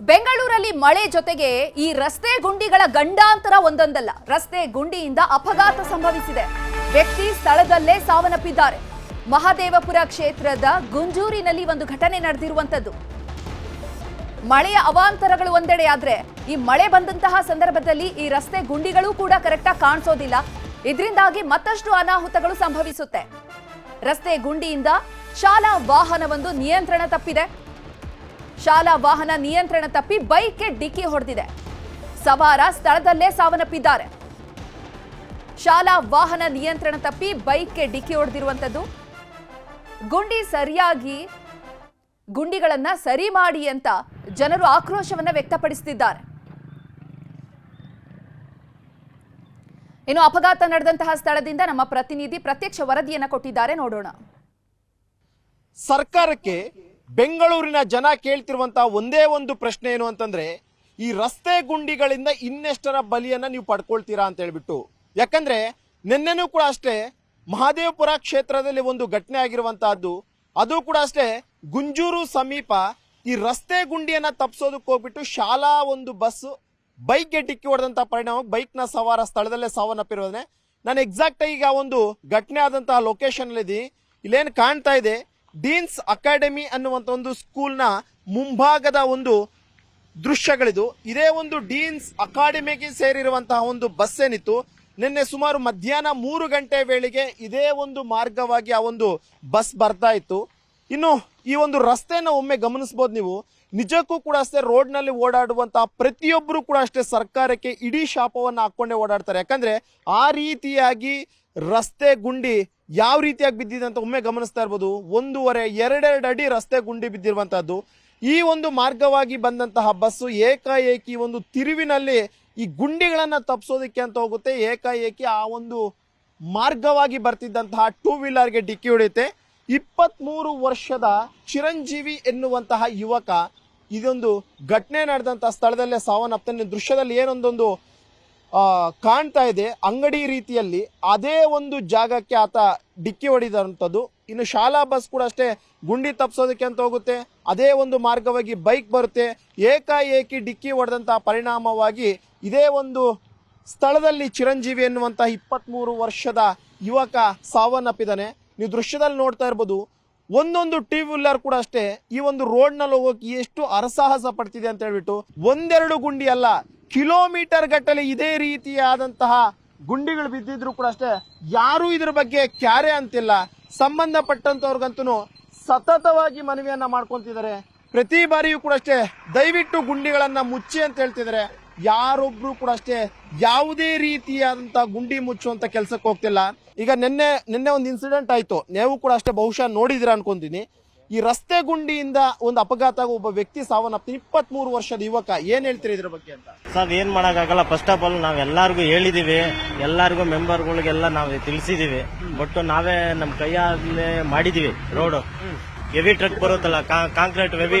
A: ಬೆಂಗಳೂರಲ್ಲಿ ಮಳೆ ಜೊತೆಗೆ ಈ ರಸ್ತೆ ಗುಂಡಿಗಳ ಗಂಡಾಂತರ ಒಂದೊಂದಲ್ಲ. ರಸ್ತೆ ಗುಂಡಿಯಿಂದ ಅಪಘಾತ ಸಂಭವಿಸಿದೆ, ವ್ಯಕ್ತಿ ಸ್ಥಳದಲ್ಲೇ ಸಾವನ್ನಪ್ಪಿದ್ದಾರೆ. ಮಹದೇವಪುರ ಕ್ಷೇತ್ರದ ಗುಂಜೂರಿನಲ್ಲಿ ಒಂದು ಘಟನೆ ನಡೆದಿರುವಂತದ್ದು. ಮಳೆಯ ಅವಾಂತರಗಳು ಒಂದೆಡೆ ಆದ್ರೆ ಈ ಮಳೆ ಬಂದಂತಹ ಸಂದರ್ಭದಲ್ಲಿ ಈ ರಸ್ತೆ ಗುಂಡಿಗಳು ಕೂಡ ಕರೆಕ್ಟಾಗಿ ಕಾಣಿಸೋದಿಲ್ಲ. ಇದರಿಂದಾಗಿ ಮತ್ತಷ್ಟು ಅನಾಹುತಗಳು ಸಂಭವಿಸುತ್ತೆ. ರಸ್ತೆ ಗುಂಡಿಯಿಂದ ಶಾಲಾ ವಾಹನವೊಂದು ನಿಯಂತ್ರಣ ತಪ್ಪಿದೆ. ಶಾಲಾ ವಾಹನ ನಿಯಂತ್ರಣ ತಪ್ಪಿ ಬೈಕ್ಗೆ ಡಿಕ್ಕಿ ಹೊಡೆದಿದೆ. ಸವಾರ ಸ್ಥಳದಲ್ಲೇ ಸಾವನ್ನಪ್ಪಿದ್ದಾರೆ. ಶಾಲಾ ವಾಹನ ನಿಯಂತ್ರಣ ತಪ್ಪಿ ಬೈಕ್ಗೆ ಡಿಕ್ಕಿ ಹೊಡೆದಿರುವಂತದ್ದು. ಗುಂಡಿಗಳನ್ನ ಸರಿ ಮಾಡಿ ಅಂತ ಜನರು ಆಕ್ರೋಶವನ್ನ ವ್ಯಕ್ತಪಡಿಸುತ್ತಿದ್ದಾರೆ. ಇನ್ನು ಅಪಘಾತ ನಡೆದಂತಹ ಸ್ಥಳದಿಂದ ನಮ್ಮ ಪ್ರತಿನಿಧಿ ಪ್ರತ್ಯಕ್ಷ ವರದಿಯನ್ನ ಕೊಟ್ಟಿದ್ದಾರೆ, ನೋಡೋಣ.
D: ಸರ್ಕಾರಕ್ಕೆ ಬೆಂಗಳೂರಿನ ಜನ ಕೇಳ್ತಿರುವಂತಹ ಒಂದೇ ಒಂದು ಪ್ರಶ್ನೆ ಏನು ಅಂತಂದ್ರೆ, ಈ ರಸ್ತೆ ಗುಂಡಿಗಳಿಂದ ಇನ್ನೆಷ್ಟರ ಬಲಿಯನ್ನ ನೀವು ಪಡ್ಕೊಳ್ತೀರಾ ಅಂತ ಹೇಳ್ಬಿಟ್ಟು. ಯಾಕಂದ್ರೆ ನಿನ್ನೆನೂ ಕೂಡ ಅಷ್ಟೇ ಮಹದೇವಪುರ ಕ್ಷೇತ್ರದಲ್ಲಿ ಒಂದು ಘಟನೆ ಆಗಿರುವಂತಹದ್ದು. ಅದು ಕೂಡ ಅಷ್ಟೇ ಗುಂಜೂರು ಸಮೀಪ ಈ ರಸ್ತೆ ಗುಂಡಿಯನ್ನ ತಪ್ಪಿಸೋದಕ್ಕೆ ಹೋಗ್ಬಿಟ್ಟು ಶಾಲಾ ಒಂದು ಬಸ್ ಬೈಕ್ಗೆ ಡಿಕ್ಕಿ ಹೊಡೆದಂತಹ ಪರಿಣಾಮ ಬೈಕ್ನ ಸವಾರ ಸ್ಥಳದಲ್ಲೇ ಸಾವನ್ನಪ್ಪಿರೋದನ್ನೇ. ನಾನು ಎಕ್ಸಾಕ್ಟ್ ಆಗಿ ಈಗ ಒಂದು ಘಟನೆ ಆದಂತಹ ಲೊಕೇಶನ್ ಅಲ್ಲಿ ಇಲ್ಲೇನು ಕಾಣ್ತಾ ಇದೆ, ಡೀನ್ಸ್ ಅಕಾಡೆಮಿ ಅನ್ನುವಂತ ಒಂದು ಸ್ಕೂಲ್ನ ಮುಂಭಾಗದ ಒಂದು ದೃಶ್ಯಗಳಿದು. ಇದೇ ಒಂದು ಡೀನ್ಸ್ ಅಕಾಡೆಮಿಗೆ ಸೇರಿರುವಂತಹ ಒಂದು ಬಸ್ ಏನಿತ್ತು, ನಿನ್ನೆ ಸುಮಾರು ಮಧ್ಯಾಹ್ನ 3 ಗಂಟೆ ವೇಳೆಗೆ ಇದೇ ಒಂದು ಮಾರ್ಗವಾಗಿ ಆ ಒಂದು ಬಸ್ ಬರ್ತಾ ಇತ್ತು. ಇನ್ನು ಈ ಒಂದು ರಸ್ತೆನ ಒಮ್ಮೆ ಗಮನಿಸಬಹುದು ನೀವು. ನಿಜಕ್ಕೂ ಕೂಡ ಅಷ್ಟೇ ರೋಡ್ ನಲ್ಲಿ ಓಡಾಡುವಂತಹ ಪ್ರತಿಯೊಬ್ಬರು ಕೂಡ ಅಷ್ಟೇ ಸರ್ಕಾರಕ್ಕೆ ಇಡೀ ಶಾಪವನ್ನ ಹಾಕೊಂಡೇ ಓಡಾಡ್ತಾರೆ. ಯಾಕಂದ್ರೆ ಆ ರೀತಿಯಾಗಿ ರಸ್ತೆ ಗುಂಡಿ ಯಾವ ರೀತಿಯಾಗಿ ಬಿದ್ದಿದೆ ಅಂತ ಒಮ್ಮೆ ಗಮನಿಸ್ತಾ ಇರ್ಬೋದು. 1.5-2 ಅಡಿ ರಸ್ತೆ ಗುಂಡಿ ಬಿದ್ದಿರುವಂತಹದ್ದು. ಈ ಒಂದು ಮಾರ್ಗವಾಗಿ ಬಂದಂತಹ ಬಸ್ಸು ಏಕಾಏಕಿ ಒಂದು ತಿರುವಿನಲ್ಲಿ ಈ ಗುಂಡಿಗಳನ್ನ ತಪ್ಪಿಸೋದಕ್ಕೆ ಅಂತ ಹೋಗುತ್ತೆ. ಏಕಾಏಕಿ ಆ ಒಂದು ಮಾರ್ಗವಾಗಿ ಬರ್ತಿದ್ದಂತಹ 2 ವೀಲರ್ಗೆ ಡಿಕ್ಕಿ ಹೊಡೆಯುತ್ತೆ. 23 ವರ್ಷದ ಚಿರಂಜೀವಿ ಎನ್ನುವಂತಹ ಯುವಕ ಇದೊಂದು ಘಟನೆ ನಡೆದಂತಹ ಸ್ಥಳದಲ್ಲೇ ಸಾವನ್ನಪ್ತಾನೆ. ದೃಶ್ಯದಲ್ಲಿ ಏನೊಂದೊಂದು ಕಾಣ್ತಾ ಇದೆ, ಅಂಗಡಿ ರೀತಿಯಲ್ಲಿ ಅದೇ ಒಂದು ಜಾಗಕ್ಕೆ ಆತ ಡಿಕ್ಕಿ ಹೊಡಿದಂಥದ್ದು. ಇನ್ನು ಶಾಲಾ ಬಸ್ ಕೂಡ ಅಷ್ಟೇ ಗುಂಡಿ ತಪ್ಪಿಸೋದಕ್ಕೆ ಅಂತ ಹೋಗುತ್ತೆ, ಅದೇ ಒಂದು ಮಾರ್ಗವಾಗಿ ಬೈಕ್ ಬರುತ್ತೆ. ಏಕಾಏಕಿ ಡಿಕ್ಕಿ ಹೊಡೆದಂತಹ ಪರಿಣಾಮವಾಗಿ ಇದೇ ಒಂದು ಸ್ಥಳದಲ್ಲಿ ಚಿರಂಜೀವಿ ಎನ್ನುವಂತಹ 23 ವರ್ಷದ ಯುವಕ ಸಾವನ್ನಪ್ಪಿದ್ದಾನೆ. ನೀವು ದೃಶ್ಯದಲ್ಲಿ ನೋಡ್ತಾ ಇರ್ಬೋದು, ಒಂದೊಂದು 2 ವೀಲರ್ ಕೂಡ ಅಷ್ಟೇ ಈ ಒಂದು ರೋಡ್ ನಲ್ಲಿ ಹೋಗೋಕೆ ಎಷ್ಟು ಅರಸಾಹಸ ಪಡ್ತಿದೆ ಅಂತ ಹೇಳ್ಬಿಟ್ಟು. 1-2 ಗುಂಡಿ ಅಲ್ಲ, ಕಿಲೋಮೀಟರ್ ಗಟ್ಟಲೆ ಇದೇ ರೀತಿಯಾದಂತಹ ಗುಂಡಿಗಳು ಬಿದ್ದಿದ್ರು ಕೂಡ ಅಷ್ಟೇ ಯಾರು ಇದ್ರ ಬಗ್ಗೆ ಕ್ಯಾರೆ ಅಂತಿಲ್ಲ. ಸಂಬಂಧಪಟ್ಟಂತವ್ರಿಗಂತೂ ಸತತವಾಗಿ ಮನವಿಯನ್ನ ಮಾಡ್ಕೊಂತಿದ್ದಾರೆ. ಪ್ರತಿ ಬಾರಿಯೂ ಕೂಡ ಅಷ್ಟೇ ದಯವಿಟ್ಟು ಗುಂಡಿಗಳನ್ನ ಮುಚ್ಚಿ ಅಂತ ಹೇಳ್ತಿದ್ದಾರೆ. ಯಾರೊಬ್ರು ಕೂಡ ಅಷ್ಟೇ ಯಾವುದೇ ರೀತಿಯಾದಂತಹ ಗುಂಡಿ ಮುಚ್ಚುವಂತ ಕೆಲಸಕ್ಕೆ ಹೋಗ್ತಿಲ್ಲ. ಈಗ ನಿನ್ನೆ ಒಂದು ಇನ್ಸಿಡೆಂಟ್ ಆಯ್ತು, ನೀವು ಕೂಡ ಅಷ್ಟೇ ಬಹುಶಃ ನೋಡಿದಿರ ಅನ್ಕೊಂತೀನಿ. ಈ ರಸ್ತೆ ಗುಂಡಿಯಿಂದ ಒಂದು ಅಪಘಾತ ಒಬ್ಬ ವ್ಯಕ್ತಿ ಸಾವನ್ನಪ್ಪ, 23 ವರ್ಷದ ಯುವಕ. ಏನ್ ಹೇಳ್ತೀರಿ ಇದ್ರ ಬಗ್ಗೆ ಅಂತ?
E: ಸರ್ ಏನ್ ಮಾಡಕ್ಕಾಗಲ್ಲ. ಫಸ್ಟ್ ಆಫ್ ಆಲ್ ನಾವ್ ಎಲ್ಲಾರ್ಗು ಹೇಳಿದೀವಿ, ಎಲ್ಲಾರ್ಗು ಮೆಂಬರ್ಗಳಿಗೆಲ್ಲ ನಾವು ತಿಳಿಸಿದೀವಿ. ಬಟ್ ನಾವೇ ನಮ್ ಕೈಯಾಗ್ಲೇ ಮಾಡಿದೀವಿ. ರೋಡ್ ಹೆವಿ ಟ್ರಕ್ ಬರುತ್ತಲ್ಲ, ಕಾಂಕ್ರೀಟ್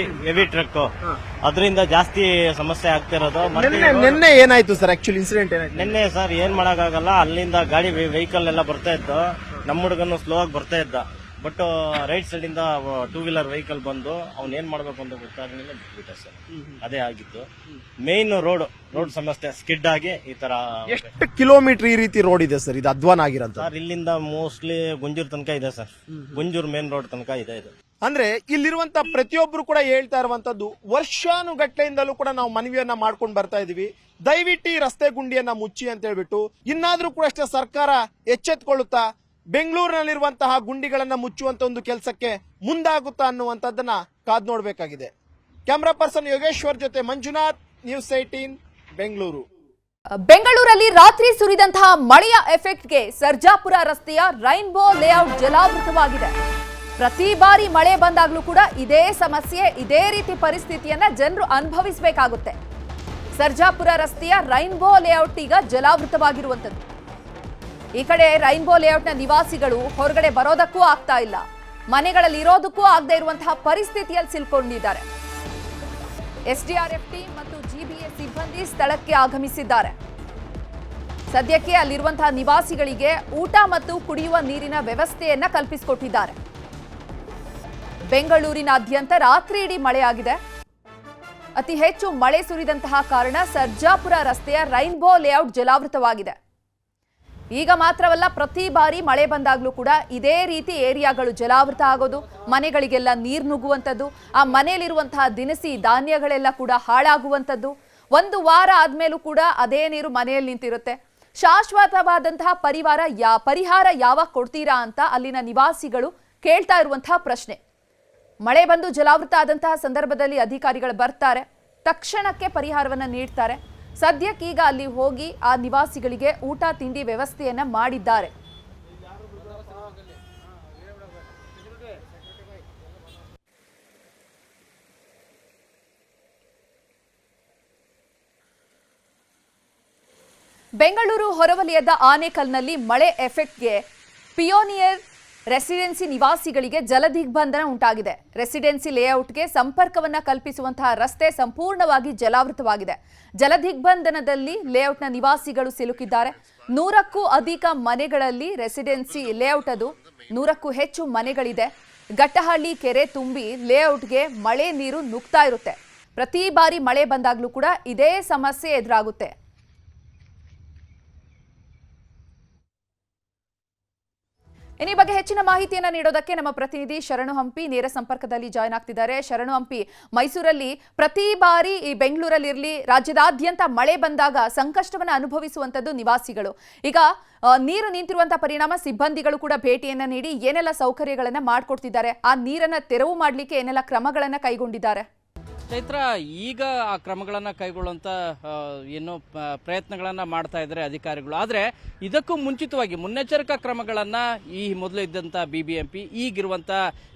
E: ಹೆವಿ ಟ್ರಕ್, ಅದರಿಂದ ಜಾಸ್ತಿ ಸಮಸ್ಯೆ ಆಗ್ತಿರೋದು.
D: ನಿನ್ನೆ ಏನಾಯ್ತು ಸರ್ ಆಕ್ಚುಲಿ ಇನ್ಸಿಡೆಂಟ್ ಏನಾಯ್ತು?
E: ನಿನ್ನೆ ಸರ್ ಏನ್ ಮಾಡಕ್ಕಾಗಲ್ಲ, ಅಲ್ಲಿಂದ ಗಾಡಿ ವೆಹಿಕಲ್ ಎಲ್ಲ ಬರ್ತಾ ಇತ್ತು. ನಮ್ಮ ಹುಡುಗನು ಸ್ಲೋ ಆಗಿ ಬರ್ತಾ ಇದ್ದ. ಬಟ್ ರೈಟ್ ಸೈಡ್ ಇಂದ 2 ವೀಲರ್ ವೆಹಿಕಲ್ ಬಂದು ಅವ್ನ್ ಏನ್ ಮಾಡ್ಬೇಕು ಅಂತ ಗೊತ್ತಾಗಲಿಲ್ಲ, ಬಿಟ್ಬಿಟ್ಟೆ ಸರ್. ಅದೇ ಆಗಿತ್ತು ಮೇನ್ ರೋಡ್ ಸಮಸ್ಯೆ. ಸ್ಕಿಡ್ ಆಗಿ ಈ ತರ.
D: ಎಷ್ಟು ಕಿಲೋಮೀಟರ್ ಈ ರೀತಿ ರೋಡ್ ಇದೆ ಸರ್ ಇದು ಅಧ್ವಾನ ಆಗಿರೋದು?
E: ಸರ್ ಇಲ್ಲಿಂದ ಮೋಸ್ಟ್ಲಿ ಗುಂಜೂರ್ ತನಕ ಇದೆ ಸರ್. ಗುಂಜೂರ್ ಮೇನ್ ರೋಡ್ ತನಕ ಇದೆ ಇದು.
D: ಅಂದ್ರೆ ಇಲ್ಲಿರುವಂತ ಪ್ರತಿಯೊಬ್ರು ಕೂಡ ಹೇಳ್ತಾ ಇರುವಂತದ್ದು, ವರ್ಷಾನುಗಟ್ಲೆಯಿಂದಲೂ ಕೂಡ ನಾವು ಮನವಿಯನ್ನ ಮಾಡ್ಕೊಂಡು ಬರ್ತಾ ಇದೀವಿ, ದಯವಿಟ್ಟು ಈ ರಸ್ತೆ ಗುಂಡಿಯನ್ನ ಮುಚ್ಚಿ ಅಂತ ಹೇಳ್ಬಿಟ್ಟು. ಇನ್ನಾದ್ರೂ ಕೂಡ ಅಷ್ಟೇ ಸರ್ಕಾರ ಎಚ್ಚೆತ್ಕೊಳ್ಳುತ್ತಾ ಬೆಂಗಳೂರಿನಲ್ಲಿರುವಂತಹ ಗುಂಡಿಗಳನ್ನ ಮುಚ್ಚುವಂತ ಒಂದು ಕೆಲಸಕ್ಕೆ ಮುಂದಾಗುತ್ತಾ ಅನ್ನುವಂಥದ್ದನ್ನ ಕಾದ್ ನೋಡ್ಬೇಕಾಗಿದೆ. ಕ್ಯಾಮರಾ ಪರ್ಸನ್ ಯೋಗೇಶ್ವರ್ ಜೊತೆ ಮಂಜುನಾಥ್, ನ್ಯೂಸ್ 18 ಬೆಂಗಳೂರು.
A: ಬೆಂಗಳೂರಲ್ಲಿ ರಾತ್ರಿ ಸುರಿದಂತಹ ಮಳೆಯ ಎಫೆಕ್ಟ್ಗೆ ಸರ್ಜಾಪುರ ರಸ್ತೆಯ ರೈನ್ಬೋ ಲೇಔಟ್ ಜಲಾವೃತವಾಗಿದೆ. ಪ್ರತಿ ಬಾರಿ ಮಳೆ ಬಂದಾಗ್ಲೂ ಕೂಡ ಇದೇ ಸಮಸ್ಯೆ, ಇದೇ ರೀತಿ ಪರಿಸ್ಥಿತಿಯನ್ನ ಜನರು ಅನುಭವಿಸಬೇಕಾಗುತ್ತೆ. ಸರ್ಜಾಪುರ ರಸ್ತೆಯ ರೈನ್ಬೋ ಲೇಔಟ್ ಈಗ ಜಲಾವೃತವಾಗಿರುವಂತದ್ದು. ಈ ಕಡೆ ರೈನ್ಬೋ ಲೇಔಟ್ನ ನಿವಾಸಿಗಳು ಹೊರಗಡೆ ಬರೋದಕ್ಕೂ ಆಗ್ತಾ ಇಲ್ಲ, ಮನೆಗಳಲ್ಲಿ ಇರೋದಕ್ಕೂ ಆಗದೆ ಇರುವಂತಹ ಪರಿಸ್ಥಿತಿಯಲ್ಲಿ ಸಿಲ್ಕೊಂಡಿದ್ದಾರೆ. ಎಸ್ಡಿಆರ್ಎಫ್ ಟೀಮ್ ಮತ್ತು ಜಿಬಿಎಸ್ ಸಿಬ್ಬಂದಿ ಸ್ಥಳಕ್ಕೆ ಆಗಮಿಸಿದ್ದಾರೆ. ಸದ್ಯಕ್ಕೆ ಅಲ್ಲಿರುವಂತಹ ನಿವಾಸಿಗಳಿಗೆ ಊಟ ಮತ್ತು ಕುಡಿಯುವ ನೀರಿನ ವ್ಯವಸ್ಥೆಯನ್ನ ಕಲ್ಪಿಸಿಕೊಟ್ಟಿದ್ದಾರೆ. ಬೆಂಗಳೂರಿನಾದ್ಯಂತ ರಾತ್ರಿ ಇಡೀ ಮಳೆಯಾಗಿದೆ. ಅತಿ ಹೆಚ್ಚು ಮಳೆ ಸುರಿದಂತಹ ಕಾರಣ ಸರ್ಜಾಪುರ ರಸ್ತೆಯ ರೈನ್ಬೋ ಲೇಔಟ್ ಜಲಾವೃತವಾಗಿದೆ. ಈಗ ಮಾತ್ರವಲ್ಲ, ಪ್ರತಿ ಬಾರಿ ಮಳೆ ಬಂದಾಗ್ಲೂ ಕೂಡ ಇದೇ ರೀತಿ ಏರಿಯಾಗಳು ಜಲಾವೃತ ಆಗೋದು, ಮನೆಗಳಿಗೆಲ್ಲ ನೀರು ನುಗ್ಗುವಂಥದ್ದು, ಆ ಮನೆಯಲ್ಲಿರುವಂತಹ ದಿನಸಿ ಧಾನ್ಯಗಳೆಲ್ಲ ಕೂಡ ಹಾಳಾಗುವಂಥದ್ದು. 1 ವಾರ ಆದ್ಮೇಲೂ ಕೂಡ ಅದೇ ನೀರು ಮನೆಯಲ್ಲಿ ನಿಂತಿರುತ್ತೆ. ಶಾಶ್ವತವಾದಂತಹ ಪರಿಹಾರ ಯಾವಾಗ ಕೊಡ್ತೀರಾ ಅಂತ ಅಲ್ಲಿನ ನಿವಾಸಿಗಳು ಕೇಳ್ತಾ ಇರುವಂತಹ ಪ್ರಶ್ನೆ. ಮಳೆ ಬಂದು ಜಲಾವೃತ ಆದಂತಹ ಸಂದರ್ಭದಲ್ಲಿ ಅಧಿಕಾರಿಗಳು ಬರ್ತಾರೆ, ತಕ್ಷಣಕ್ಕೆ ಪರಿಹಾರವನ್ನು ನೀಡ್ತಾರೆ. ಸದ್ಯಕ್ಕೀಗ ಅಲ್ಲಿ ಹೋಗಿ ಆ ನಿವಾಸಿಗಳಿಗೆ ಊಟ ತಿಂಡಿ ವ್ಯವಸ್ಥೆಯನ್ನ ಮಾಡಿದ್ದಾರೆ. ಬೆಂಗಳೂರು ಹೊರವಲಯದ ಆನೇಕಲ್ನಲ್ಲಿ ಮಳೆ ಎಫೆಕ್ಟ್ಗೆ ಪಿಯೋನಿಯರ್ ರೆಸಿಡೆನ್ಸಿ ನಿವಾಸಿಗಳಿಗೆ ಜಲದಿಗ್ಬಂಧನ ಉಂಟಾಗಿದೆ. ರೆಸಿಡೆನ್ಸಿ ಲೇಔಟ್ಗೆ ಸಂಪರ್ಕವನ್ನ ಕಲ್ಪಿಸುವಂತಹ ರಸ್ತೆ ಸಂಪೂರ್ಣವಾಗಿ ಜಲಾವೃತವಾಗಿದೆ. ಜಲದಿಗ್ಬಂಧನದಲ್ಲಿ ಲೇಔಟ್ನ ನಿವಾಸಿಗಳು ಸಿಲುಕಿದ್ದಾರೆ. 100ಕ್ಕೂ ಅಧಿಕ ಮನೆಗಳಲ್ಲಿ ರೆಸಿಡೆನ್ಸಿ ಲೇಔಟ್ ಅದು 100ಕ್ಕೂ ಹೆಚ್ಚು ಮನೆಗಳಿದೆ. ಗಟ್ಟಹಳ್ಳಿ ಕೆರೆ ತುಂಬಿ ಲೇಔಟ್ಗೆ ಮಳೆ ನೀರು ನುಗ್ತಾ ಇರುತ್ತೆ. ಪ್ರತಿ ಬಾರಿ ಮಳೆ ಬಂದಾಗಲೂ ಕೂಡ ಇದೇ ಸಮಸ್ಯೆ ಎದುರಾಗುತ್ತೆ. ಈ ಬಗ್ಗೆ ಹೆಚ್ಚಿನ ಮಾಹಿತಿಯನ್ನು ನೀಡೋದಕ್ಕೆ ನಮ್ಮ ಪ್ರತಿನಿಧಿ ಶರಣು ಹಂಪಿ ನೇರ ಸಂಪರ್ಕದಲ್ಲಿ ಜಾಯ್ನ್ ಆಗ್ತಿದ್ದಾರೆ. ಶರಣು ಹಂಪಿ, ಮೈಸೂರಲ್ಲಿ ಪ್ರತಿ ಬಾರಿ ಈ ಬೆಂಗಳೂರಲ್ಲಿರಲಿ ರಾಜ್ಯದಾದ್ಯಂತ ಮಳೆ ಬಂದಾಗ ಸಂಕಷ್ಟವನ್ನು ಅನುಭವಿಸುವಂತದ್ದು ನಿವಾಸಿಗಳು. ಈಗ ನೀರು ನಿಂತಿರುವಂತಹ ಪರಿಣಾಮ ಸಿಬ್ಬಂದಿಗಳು ಕೂಡ ಭೇಟಿಯನ್ನ ನೀಡಿ ಏನೆಲ್ಲ ಸೌಕರ್ಯಗಳನ್ನ ಮಾಡಿಕೊಡ್ತಿದ್ದಾರೆ, ಆ ನೀರನ್ನ ತೆರವು ಮಾಡಲಿಕ್ಕೆ ಏನೆಲ್ಲ ಕ್ರಮಗಳನ್ನ ಕೈಗೊಂಡಿದ್ದಾರೆ?
F: ಚೈತ್ರ, ಈಗ ಆ ಕ್ರಮಗಳನ್ನು ಕೈಗೊಳ್ಳುವಂಥ ಏನು ಪ್ರಯತ್ನಗಳನ್ನು ಮಾಡ್ತಾ ಇದ್ದಾರೆ ಅಧಿಕಾರಿಗಳು. ಆದರೆ ಇದಕ್ಕೂ ಮುಂಚಿತವಾಗಿ ಮುನ್ನೆಚ್ಚರಿಕಾ ಕ್ರಮಗಳನ್ನು ಈ ಮೊದಲು ಇದ್ದಂಥ BBMP ಈಗಿರುವಂಥ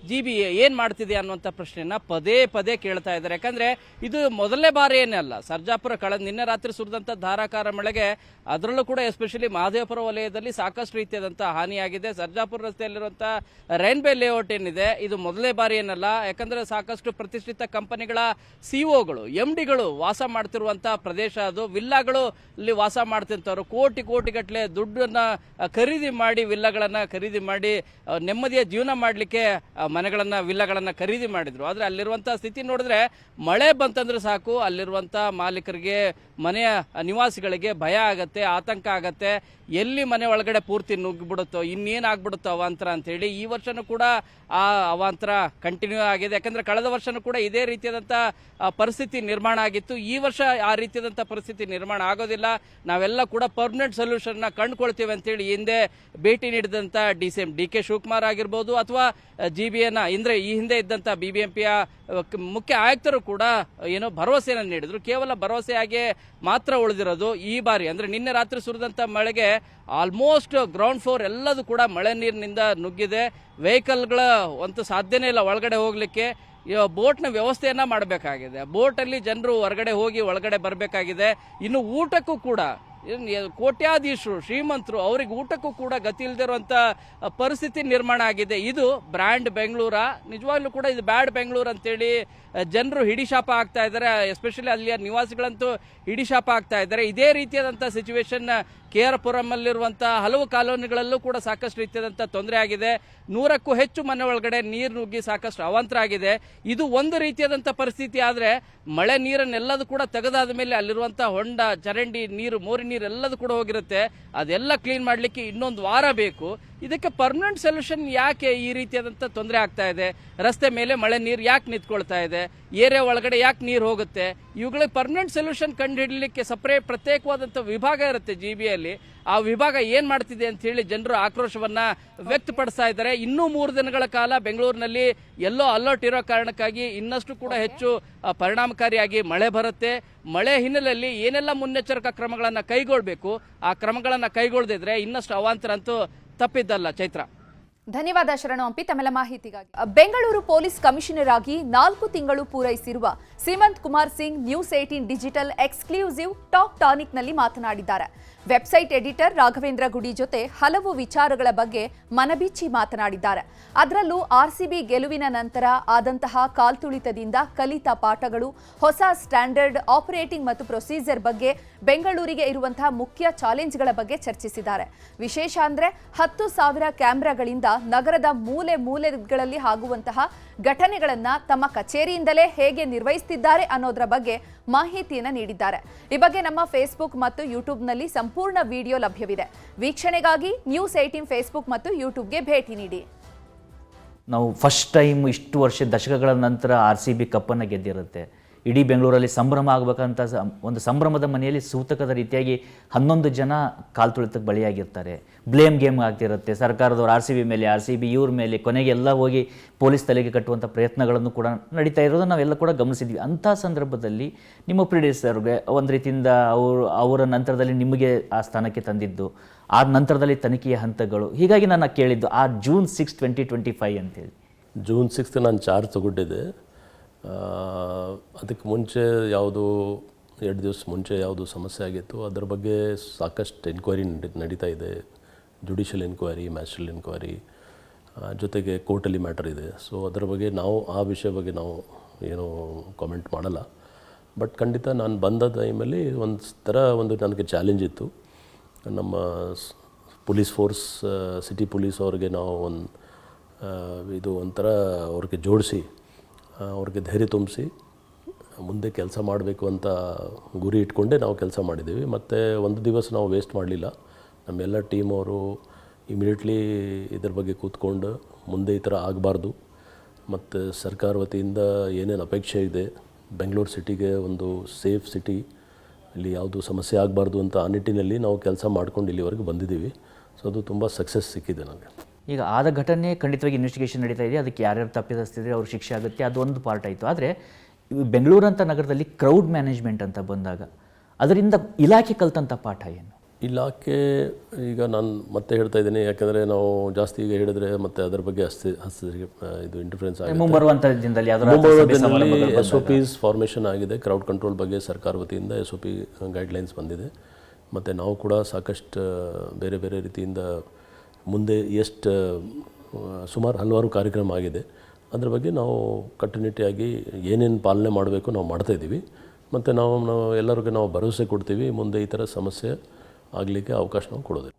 F: GBA ಏನು ಮಾಡ್ತಿದೆ ಅನ್ನುವಂಥ ಪ್ರಶ್ನೆಯನ್ನು ಪದೇ ಪದೇ ಕೇಳ್ತಾ ಇದ್ದಾರೆ. ಯಾಕಂದರೆ ಇದು ಮೊದಲನೇ ಬಾರಿ ಏನೇ ಅಲ್ಲ. ಸರ್ಜಾಪುರ ನಿನ್ನೆ ರಾತ್ರಿ ಸುರಿದಂಥ ಧಾರಾಕಾರ ಮಳೆಗೆ, ಅದರಲ್ಲೂ ಕೂಡ ಎಸ್ಪೆಷಲಿ ಮಹದೇವಪುರ ವಲಯದಲ್ಲಿ ಸಾಕಷ್ಟು ರೀತಿಯಾದಂಥ ಹಾನಿಯಾಗಿದೆ. ಸರ್ಜಾಪುರ ರಸ್ತೆಯಲ್ಲಿರುವಂಥ ರೈನ್ಬೇ ಲೇಔಟ್ ಏನಿದೆ, ಇದು ಮೊದಲನೇ ಬಾರಿ ಏನಲ್ಲ. ಯಾಕಂದರೆ ಸಾಕಷ್ಟು ಪ್ರತಿಷ್ಠಿತ ಕಂಪನಿಗಳ CEOಗಳು MDಗಳು ವಾಸ ಮಾಡ್ತಿರುವಂಥ ಪ್ರದೇಶ ಅದು. ವಿಲ್ಲಾಗಳು ಅಲ್ಲಿ ವಾಸ ಮಾಡ್ತಿರ್ತಾರೋ, ಕೋಟಿಗಟ್ಟಲೆ ದುಡ್ಡನ್ನು ಖರೀದಿ ಮಾಡಿ ವಿಲ್ಲಾಗಳನ್ನು ಖರೀದಿ ಮಾಡಿ ನೆಮ್ಮದಿಯ ಜೀವನ ಮಾಡಲಿಕ್ಕೆ ಮನೆಗಳನ್ನು ವಿಲ್ಲಾಗಳನ್ನು ಖರೀದಿ ಮಾಡಿದ್ರು. ಆದರೆ ಅಲ್ಲಿರುವಂಥ ಸ್ಥಿತಿ ನೋಡಿದ್ರೆ ಮಳೆ ಬಂತಂದ್ರೆ ಸಾಕು ಅಲ್ಲಿರುವಂಥ ಮಾಲೀಕರಿಗೆ, ಮನೆಯ ನಿವಾಸಿಗಳಿಗೆ ಭಯ ಆಗತ್ತೆ, ಆತಂಕ ಆಗತ್ತೆ. ಎಲ್ಲಿ ಮನೆ ಒಳಗಡೆ ಪೂರ್ತಿ ನುಗ್ಗಿಬಿಡುತ್ತೋ, ಇನ್ನೇನಾಗ್ಬಿಡುತ್ತೋ ಅವಾಂತರ ಅಂತೇಳಿ ಈ ವರ್ಷನೂ ಕೂಡ ಆ ಅವಾಂತರ ಕಂಟಿನ್ಯೂ ಆಗಿದೆ. ಯಾಕಂದರೆ ಕಳೆದ ವರ್ಷನೂ ಕೂಡ ಇದೇ ರೀತಿಯಾದಂಥ ಪರಿಸ್ಥಿತಿ ನಿರ್ಮಾಣ ಆಗಿತ್ತು. ಈ ವರ್ಷ ಆ ರೀತಿಯಾದಂಥ ಪರಿಸ್ಥಿತಿ ನಿರ್ಮಾಣ ಆಗೋದಿಲ್ಲ, ನಾವೆಲ್ಲ ಕೂಡ ಪರ್ಮನೆಂಟ್ ಸೊಲ್ಯೂಷನ್ನ ಕಂಡುಕೊಳ್ತೀವಿ ಅಂತೇಳಿ ಹಿಂದೆ ಭೇಟಿ ನೀಡಿದಂಥ DCM DK ಶಿವಕುಮಾರ್ ಆಗಿರ್ಬೋದು, ಅಥವಾ GBAನ ಅಂದರೆ ಈ ಹಿಂದೆ ಇದ್ದಂಥ BBMPಯ ಮುಖ್ಯ ಆಯುಕ್ತರು ಕೂಡ ಏನೋ ಭರವಸೆಯನ್ನು ನೀಡಿದ್ರು. ಕೇವಲ ಭರವಸೆಯಾಗಿ ಮಾತ್ರ ಉಳಿದಿರೋದು. ಈ ಬಾರಿ ಅಂದರೆ ನಿನ್ನೆ ರಾತ್ರಿ ಸುರಿದಂಥ ಮಳೆಗೆ ಆಲ್ಮೋಸ್ಟ್ ಗ್ರೌಂಡ್ ಫ್ಲೋರ್ ಎಲ್ಲದೂ ಕೂಡ ಮಳೆ ನೀರಿನಿಂದ ನುಗ್ಗಿದೆ. ವೆಹಿಕಲ್ಗಳ ಒಂದು ಸಾಧ್ಯನೇ ಇಲ್ಲ ಒಳಗಡೆ ಹೋಗಲಿಕ್ಕೆ. ಬೋಟ್ನ ವ್ಯವಸ್ಥೆಯನ್ನ ಮಾಡಬೇಕಾಗಿದೆ. ಬೋಟಲ್ಲಿ ಜನರು ಹೊರಗಡೆ ಹೋಗಿ ಒಳಗಡೆ ಬರಬೇಕಾಗಿದೆ. ಇನ್ನು ಊಟಕ್ಕೂ ಕೂಡ ಕೋಟ್ಯಾಧೀಶರು, ಶ್ರೀಮಂತರು, ಅವ್ರಿಗೆ ಊಟಕ್ಕೂ ಕೂಡ ಗತಿ ಇಲ್ದಿರುವಂಥ ಪರಿಸ್ಥಿತಿ ನಿರ್ಮಾಣ ಆಗಿದೆ. ಇದು ಬ್ರ್ಯಾಂಡ್ ಬೆಂಗಳೂರ? ನಿಜವಾಗ್ಲೂ ಕೂಡ ಇದು ಬ್ಯಾಡ್ ಬೆಂಗಳೂರು ಅಂತೇಳಿ ಜನರು ಹಿಡಿಶಾಪ ಆಗ್ತಾ ಇದ್ದಾರೆ. ಎಸ್ಪೆಷಲಿ ಅಲ್ಲಿಯ ನಿವಾಸಿಗಳಂತೂ ಹಿಡಿಶಾಪ ಆಗ್ತಾ ಇದ್ದಾರೆ. ಇದೇ ರೀತಿಯಾದಂಥ ಸಿಚುವೇಶನ್ KR ಪುರಮಲ್ಲಿರುವಂಥ ಹಲವು ಕಾಲೋನಿಗಳಲ್ಲೂ ಕೂಡ ಸಾಕಷ್ಟು ರೀತಿಯಾದಂಥ ತೊಂದರೆ ಆಗಿದೆ. 100ಕ್ಕೂ ಹೆಚ್ಚು ಮನೆ ಒಳಗಡೆ ನೀರು ನುಗ್ಗಿ ಸಾಕಷ್ಟು ಅವಾಂತರ ಆಗಿದೆ. ಇದು ಒಂದು ರೀತಿಯಾದಂಥ ಪರಿಸ್ಥಿತಿ. ಆದರೆ ಮಳೆ ನೀರನ್ನೆಲ್ಲದೂ ಕೂಡ ತೆಗೆದಾದ ಮೇಲೆ ಅಲ್ಲಿರುವಂಥ ಹೊಂಡ, ಚರಂಡಿ ನೀರು, ಮೋರಿ ನೀರು ಎಲ್ಲದೂ ಕೂಡ ಹೋಗಿರುತ್ತೆ. ಅದೆಲ್ಲ ಕ್ಲೀನ್ ಮಾಡಲಿಕ್ಕೆ ಇನ್ನೊಂದು ವಾರ ಬೇಕು. ಇದಕ್ಕೆ ಪರ್ಮನೆಂಟ್ ಸೊಲ್ಯೂಷನ್ ಯಾಕೆ ಈ ರೀತಿಯಾದಂಥ ತೊಂದರೆ ಆಗ್ತಾ ಇದೆ? ರಸ್ತೆ ಮೇಲೆ ಮಳೆ ನೀರು ಯಾಕೆ ನಿಂತ್ಕೊಳ್ತಾ ಇದೆ? ಏರಿಯಾ ಒಳಗಡೆ ಯಾಕೆ ನೀರು ಹೋಗುತ್ತೆ? ಇವುಗಳಿಗೆ ಪರ್ಮನೆಂಟ್ ಸೊಲ್ಯೂಷನ್ ಕಂಡುಹಿಡಲಿಕ್ಕೆ ಪ್ರತ್ಯೇಕವಾದಂಥ ವಿಭಾಗ ಇರುತ್ತೆ GBAಯಲ್ಲಿ. ಆ ವಿಭಾಗ ಏನು ಮಾಡ್ತಿದೆ ಅಂತ ಹೇಳಿ ಜನರು ಆಕ್ರೋಶವನ್ನು ವ್ಯಕ್ತಪಡಿಸ್ತಾ ಇದ್ದಾರೆ. ಇನ್ನೂ 3 ದಿನಗಳ ಕಾಲ ಬೆಂಗಳೂರಿನಲ್ಲಿ ಎಲ್ಲೋ ಅಲರ್ಟ್ ಇರೋ ಕಾರಣಕ್ಕಾಗಿ ಇನ್ನಷ್ಟು ಕೂಡ ಹೆಚ್ಚು ಪರಿಣಾಮಕಾರಿಯಾಗಿ ಮಳೆ ಬರುತ್ತೆ. ಮಳೆ ಹಿನ್ನೆಲೆಯಲ್ಲಿ ಏನೆಲ್ಲ ಮುನ್ನೆಚ್ಚರಿಕಾ ಕ್ರಮಗಳನ್ನು ಕೈಗೊಳ್ಳಬೇಕು, ಆ ಕ್ರಮಗಳನ್ನು ಕೈಗೊಳ್ಳದಿದ್ರೆ ಇನ್ನಷ್ಟು ಅವಾಂತರ ಅಂತೂ ತಪ್ಪಿದ್ದಲ್ಲ. ಚೈತ್ರ,
A: ಧನ್ಯವಾದ ಶರಣು ಹಂಪಿ ತಮ್ಮೆಲ್ಲ ಮಾಹಿತಿಗಾಗಿ. ಬೆಂಗಳೂರು ಪೊಲೀಸ್ ಕಮಿಷನರ್ ಆಗಿ 4 ತಿಂಗಳು ಪೂರೈಸಿರುವ Seemanth Kumar Singh news 18 digital exclusive talk tonic ನಲ್ಲಿ ಮಾತನಾಡಿದ್ದಾರೆ. ವೆಬ್ಸೈಟ್ ಎಡಿಟರ್ ರಾಘವೇಂದ್ರ ಗುಡಿ ಜೊತೆ ಹಲವು ವಿಚಾರಗಳ ಬಗ್ಗೆ ಮನಬಿಚ್ಚಿ ಮಾತನಾಡಿದ್ದಾರೆ. ಅದರಲ್ಲೂ RCB ಗೆಲುವಿನ ನಂತರ ಆದಂತಹ ಕಾಲ್ತುಳಿತದಿಂದ ಕಲಿತ ಪಾಠಗಳು, ಹೊಸ ಸ್ಟ್ಯಾಂಡರ್ಡ್ ಆಪರೇಟಿಂಗ್ ಮತ್ತು ಪ್ರೊಸೀಜರ್ ಬಗ್ಗೆ, ಬೆಂಗಳೂರಿಗೆ ಇರುವಂತಹ ಮುಖ್ಯ ಚಾಲೆಂಜ್ಗಳ ಬಗ್ಗೆ ಚರ್ಚಿಸಿದ್ದಾರೆ. ವಿಶೇಷ ಅಂದ್ರೆ 10,000 ಕ್ಯಾಮೆರಾಗಳಿಂದ ನಗರದ ಮೂಲೆ ಮೂಲೆಗಳಲ್ಲಿ ಆಗುವಂತಹ ಘಟನೆಗಳನ್ನ ತಮ್ಮ ಕಚೇರಿಯಿಂದಲೇ ಹೇಗೆ ನಿರ್ವಹಿಸುತ್ತಿದ್ದಾರೆ ಅನ್ನೋದರ ಬಗ್ಗೆ ಮಾಹಿತಿಯನ್ನ ನೀಡಿದ್ದಾರೆ. ಈ ಬಗ್ಗೆ ನಮ್ಮ ಫೇಸ್ಬುಕ್ ಮತ್ತು ಯೂಟ್ಯೂಬ್ನಲ್ಲಿ ಸಂಪೂರ್ಣ ವಿಡಿಯೋ ಲಭ್ಯವಿದೆ. ವೀಕ್ಷಣೆಗಾಗಿ ನ್ಯೂಸ್ 18 ಫೇಸ್ಬುಕ್ ಮತ್ತು ಯೂಟ್ಯೂಬ್ಗೆ ಭೇಟಿ ನೀಡಿ.
G: ನಾವು ಫಸ್ಟ್ ಟೈಮ್ ಇಷ್ಟು ವರ್ಷ ದಶಕಗಳ ನಂತರ RCB ಕಪ್ಪನ್ನು ಗೆದ್ದಿರುತ್ತೆ. ಇಡೀ ಬೆಂಗಳೂರಲ್ಲಿ ಸಂಭ್ರಮ ಆಗಬೇಕಂತ ಒಂದು ಸಂಭ್ರಮದ ಮನೆಯಲ್ಲಿ ಸೂತಕದ ರೀತಿಯಾಗಿ 11 ಜನ ಕಾಲು ತುಳಿತಕ್ಕೆ ಬಲಿಯಾಗಿರ್ತಾರೆ. ಬ್ಲೇಮ್ ಗೇಮ್ ಆಗ್ತಿರುತ್ತೆ. ಸರ್ಕಾರದವ್ರು RCB ಮೇಲೆ, RCB ಇವ್ರ ಮೇಲೆ, ಕೊನೆಗೆ ಎಲ್ಲ ಹೋಗಿ ಪೊಲೀಸ್ ತಲೆಗೆ ಕಟ್ಟುವಂಥ ಪ್ರಯತ್ನಗಳನ್ನು ಕೂಡ ನಡೀತಾ ಇರೋದನ್ನು ನಾವೆಲ್ಲ ಕೂಡ ಗಮನಿಸಿದ್ವಿ. ಅಂಥ ಸಂದರ್ಭದಲ್ಲಿ ನಿಮ್ಮ ಪ್ರಿಡೆಸರ್ಗೆ ಒಂದು ರೀತಿಯಿಂದ ಅವರ ನಂತರದಲ್ಲಿ ನಿಮಗೆ ಆ ಸ್ಥಾನಕ್ಕೆ ತಂದಿದ್ದು, ಆ ನಂತರದಲ್ಲಿ ತನಿಖೆಯ ಹಂತಗಳು, ಹೀಗಾಗಿ ನಾನು ಕೇಳಿದ್ದು ಆ June 6, 2025 ಅಂತೇಳಿ.
H: June 6 ನಾನು ಚಾರ್ಜ್ ತಗೊಂಡಿದ್ದೆ. ಅದಕ್ಕೆ ಮುಂಚೆ ಯಾವುದು 2 ದಿವಸ ಮುಂಚೆ ಯಾವುದು ಸಮಸ್ಯೆ ಆಗಿತ್ತು ಅದರ ಬಗ್ಗೆ ಸಾಕಷ್ಟು ಎನ್ಕ್ವೈರಿ ನಡೀತಾ ಇದೆ. ಜುಡಿಷಿಯಲ್ ಎನ್ಕ್ವೈರಿ, ಮ್ಯಾಜಿಸ್ಟ್ರೇಟ್ ಎನ್ಕ್ವೈರಿ, ಜೊತೆಗೆ ಕೋರ್ಟಲ್ಲಿ ಮ್ಯಾಟರ್ ಇದೆ. ಸೊ ಅದರ ಬಗ್ಗೆ ನಾವು ಆ ವಿಷಯ ಬಗ್ಗೆ ನಾವು ಏನೂ ಕಾಮೆಂಟ್ ಮಾಡಲ್ಲ. ಬಟ್ ಖಂಡಿತ ನಾನು ಬಂದ ಟೈಮಲ್ಲಿ ಒಂದು ನನಗೆ ಚಾಲೆಂಜ್ ಇತ್ತು. ನಮ್ಮ ಪೊಲೀಸ್ ಫೋರ್ಸ್, ಸಿಟಿ ಪೊಲೀಸ್ ಅವ್ರಿಗೆ ನಾವು ಒಂಥರ ಅವ್ರಿಗೆ ಜೋಡಿಸಿ ಅವ್ರಿಗೆ ಧೈರ್ಯ ತುಂಬಿಸಿ ಮುಂದೆ ಕೆಲಸ ಮಾಡಬೇಕು ಅಂತ ಗುರಿ ಇಟ್ಕೊಂಡೇ ನಾವು ಕೆಲಸ ಮಾಡಿದ್ದೀವಿ. ಮತ್ತು ಒಂದು ದಿವಸ ನಾವು ವೇಸ್ಟ್ ಮಾಡಲಿಲ್ಲ. ನಮ್ಮೆಲ್ಲ ಟೀಮ್ ಅವರು ಇಮಿಡಿಯೇಟ್ಲಿ ಇದ್ರ ಬಗ್ಗೆ ಕೂತ್ಕೊಂಡು ಮುಂದೆ ಈ ಥರ ಆಗಬಾರ್ದು, ಮತ್ತು ಸರ್ಕಾರ ವತಿಯಿಂದ ಏನೇನು ಅಪೇಕ್ಷೆ ಇದೆ, ಬೆಂಗಳೂರು ಸಿಟಿಗೆ ಒಂದು ಸೇಫ್ ಸಿಟಿ, ಇಲ್ಲಿ ಯಾವುದು ಸಮಸ್ಯೆ ಆಗಬಾರ್ದು ಅಂತ ಆ ನಿಟ್ಟಿನಲ್ಲಿ ನಾವು ಕೆಲಸ ಮಾಡ್ಕೊಂಡು ಇಲ್ಲಿವರೆಗೆ ಬಂದಿದ್ದೀವಿ. ಸೊ ಅದು ತುಂಬ ಸಕ್ಸಸ್ ಸಿಕ್ಕಿದೆ ನನಗೆ.
G: ಈಗ ಆದ ಘಟನೆ ಖಂಡಿತವಾಗಿ ಇನ್ವೆಸ್ಟಿಗೇಷನ್ ನಡೀತಾ ಇದೆ. ಅದಕ್ಕೆ ಯಾರ್ಯಾರು ತಪ್ಪಿತಸ್ಥಿದ್ರೆ ಅವ್ರ ಶಿಕ್ಷೆ ಆಗುತ್ತೆ, ಅದು ಒಂದು ಪಾರ್ಟ್ ಆಯಿತು. ಆದರೆ ಬೆಂಗಳೂರು ಅಂತ ನಗರದಲ್ಲಿ ಕ್ರೌಡ್ ಮ್ಯಾನೇಜ್ಮೆಂಟ್ ಅಂತ ಬಂದಾಗ ಅದರಿಂದ ಇಲಾಖೆ ಕಲ್ತಂಥ ಪಾಠ ಏನು?
H: ಇಲಾಖೆ ಈಗ ನಾನು ಮತ್ತೆ ಹೇಳ್ತಾ ಇದ್ದೀನಿ, ಯಾಕೆಂದರೆ ನಾವು ಜಾಸ್ತಿ ಈಗ ಹೇಳಿದ್ರೆ ಮತ್ತೆ ಅದರ ಬಗ್ಗೆ ಇದು ಇಂಟರ್ಫರೆನ್ಸ್ ಆಗಿದೆ.
G: ಮುಂಬರುವಂಥ ದಿನದಲ್ಲಿ
H: SOPs ಫಾರ್ಮೇಷನ್ ಆಗಿದೆ. ಕ್ರೌಡ್ ಕಂಟ್ರೋಲ್ ಬಗ್ಗೆ ಸರ್ಕಾರ ವತಿಯಿಂದ SOP ಗೈಡ್ಲೈನ್ಸ್ ಬಂದಿದೆ. ಮತ್ತು ನಾವು ಕೂಡ ಸಾಕಷ್ಟು ಬೇರೆ ಬೇರೆ ರೀತಿಯಿಂದ ಮುಂದೆ ಸುಮಾರು ಹಲವಾರು ಕಾರ್ಯಕ್ರಮ ಆಗಿದೆ. ಅದ್ರ ಬಗ್ಗೆ ನಾವು ಕಟ್ಟುನಿಟ್ಟಾಗಿ ಏನೇನು ಪಾಲನೆ ಮಾಡಬೇಕು ನಾವು ಮಾಡ್ತಾಯಿದ್ದೀವಿ. ಮತ್ತು ನಾವು ಎಲ್ಲರಿಗೂ ನಾವು ಭರವಸೆ ಕೊಡ್ತೀವಿ, ಮುಂದೆ ಈ ಥರ ಸಮಸ್ಯೆ ಆಗಲಿಕ್ಕೆ ಅವಕಾಶ ನಾವು ಕೊಡೋದಿಲ್ಲ.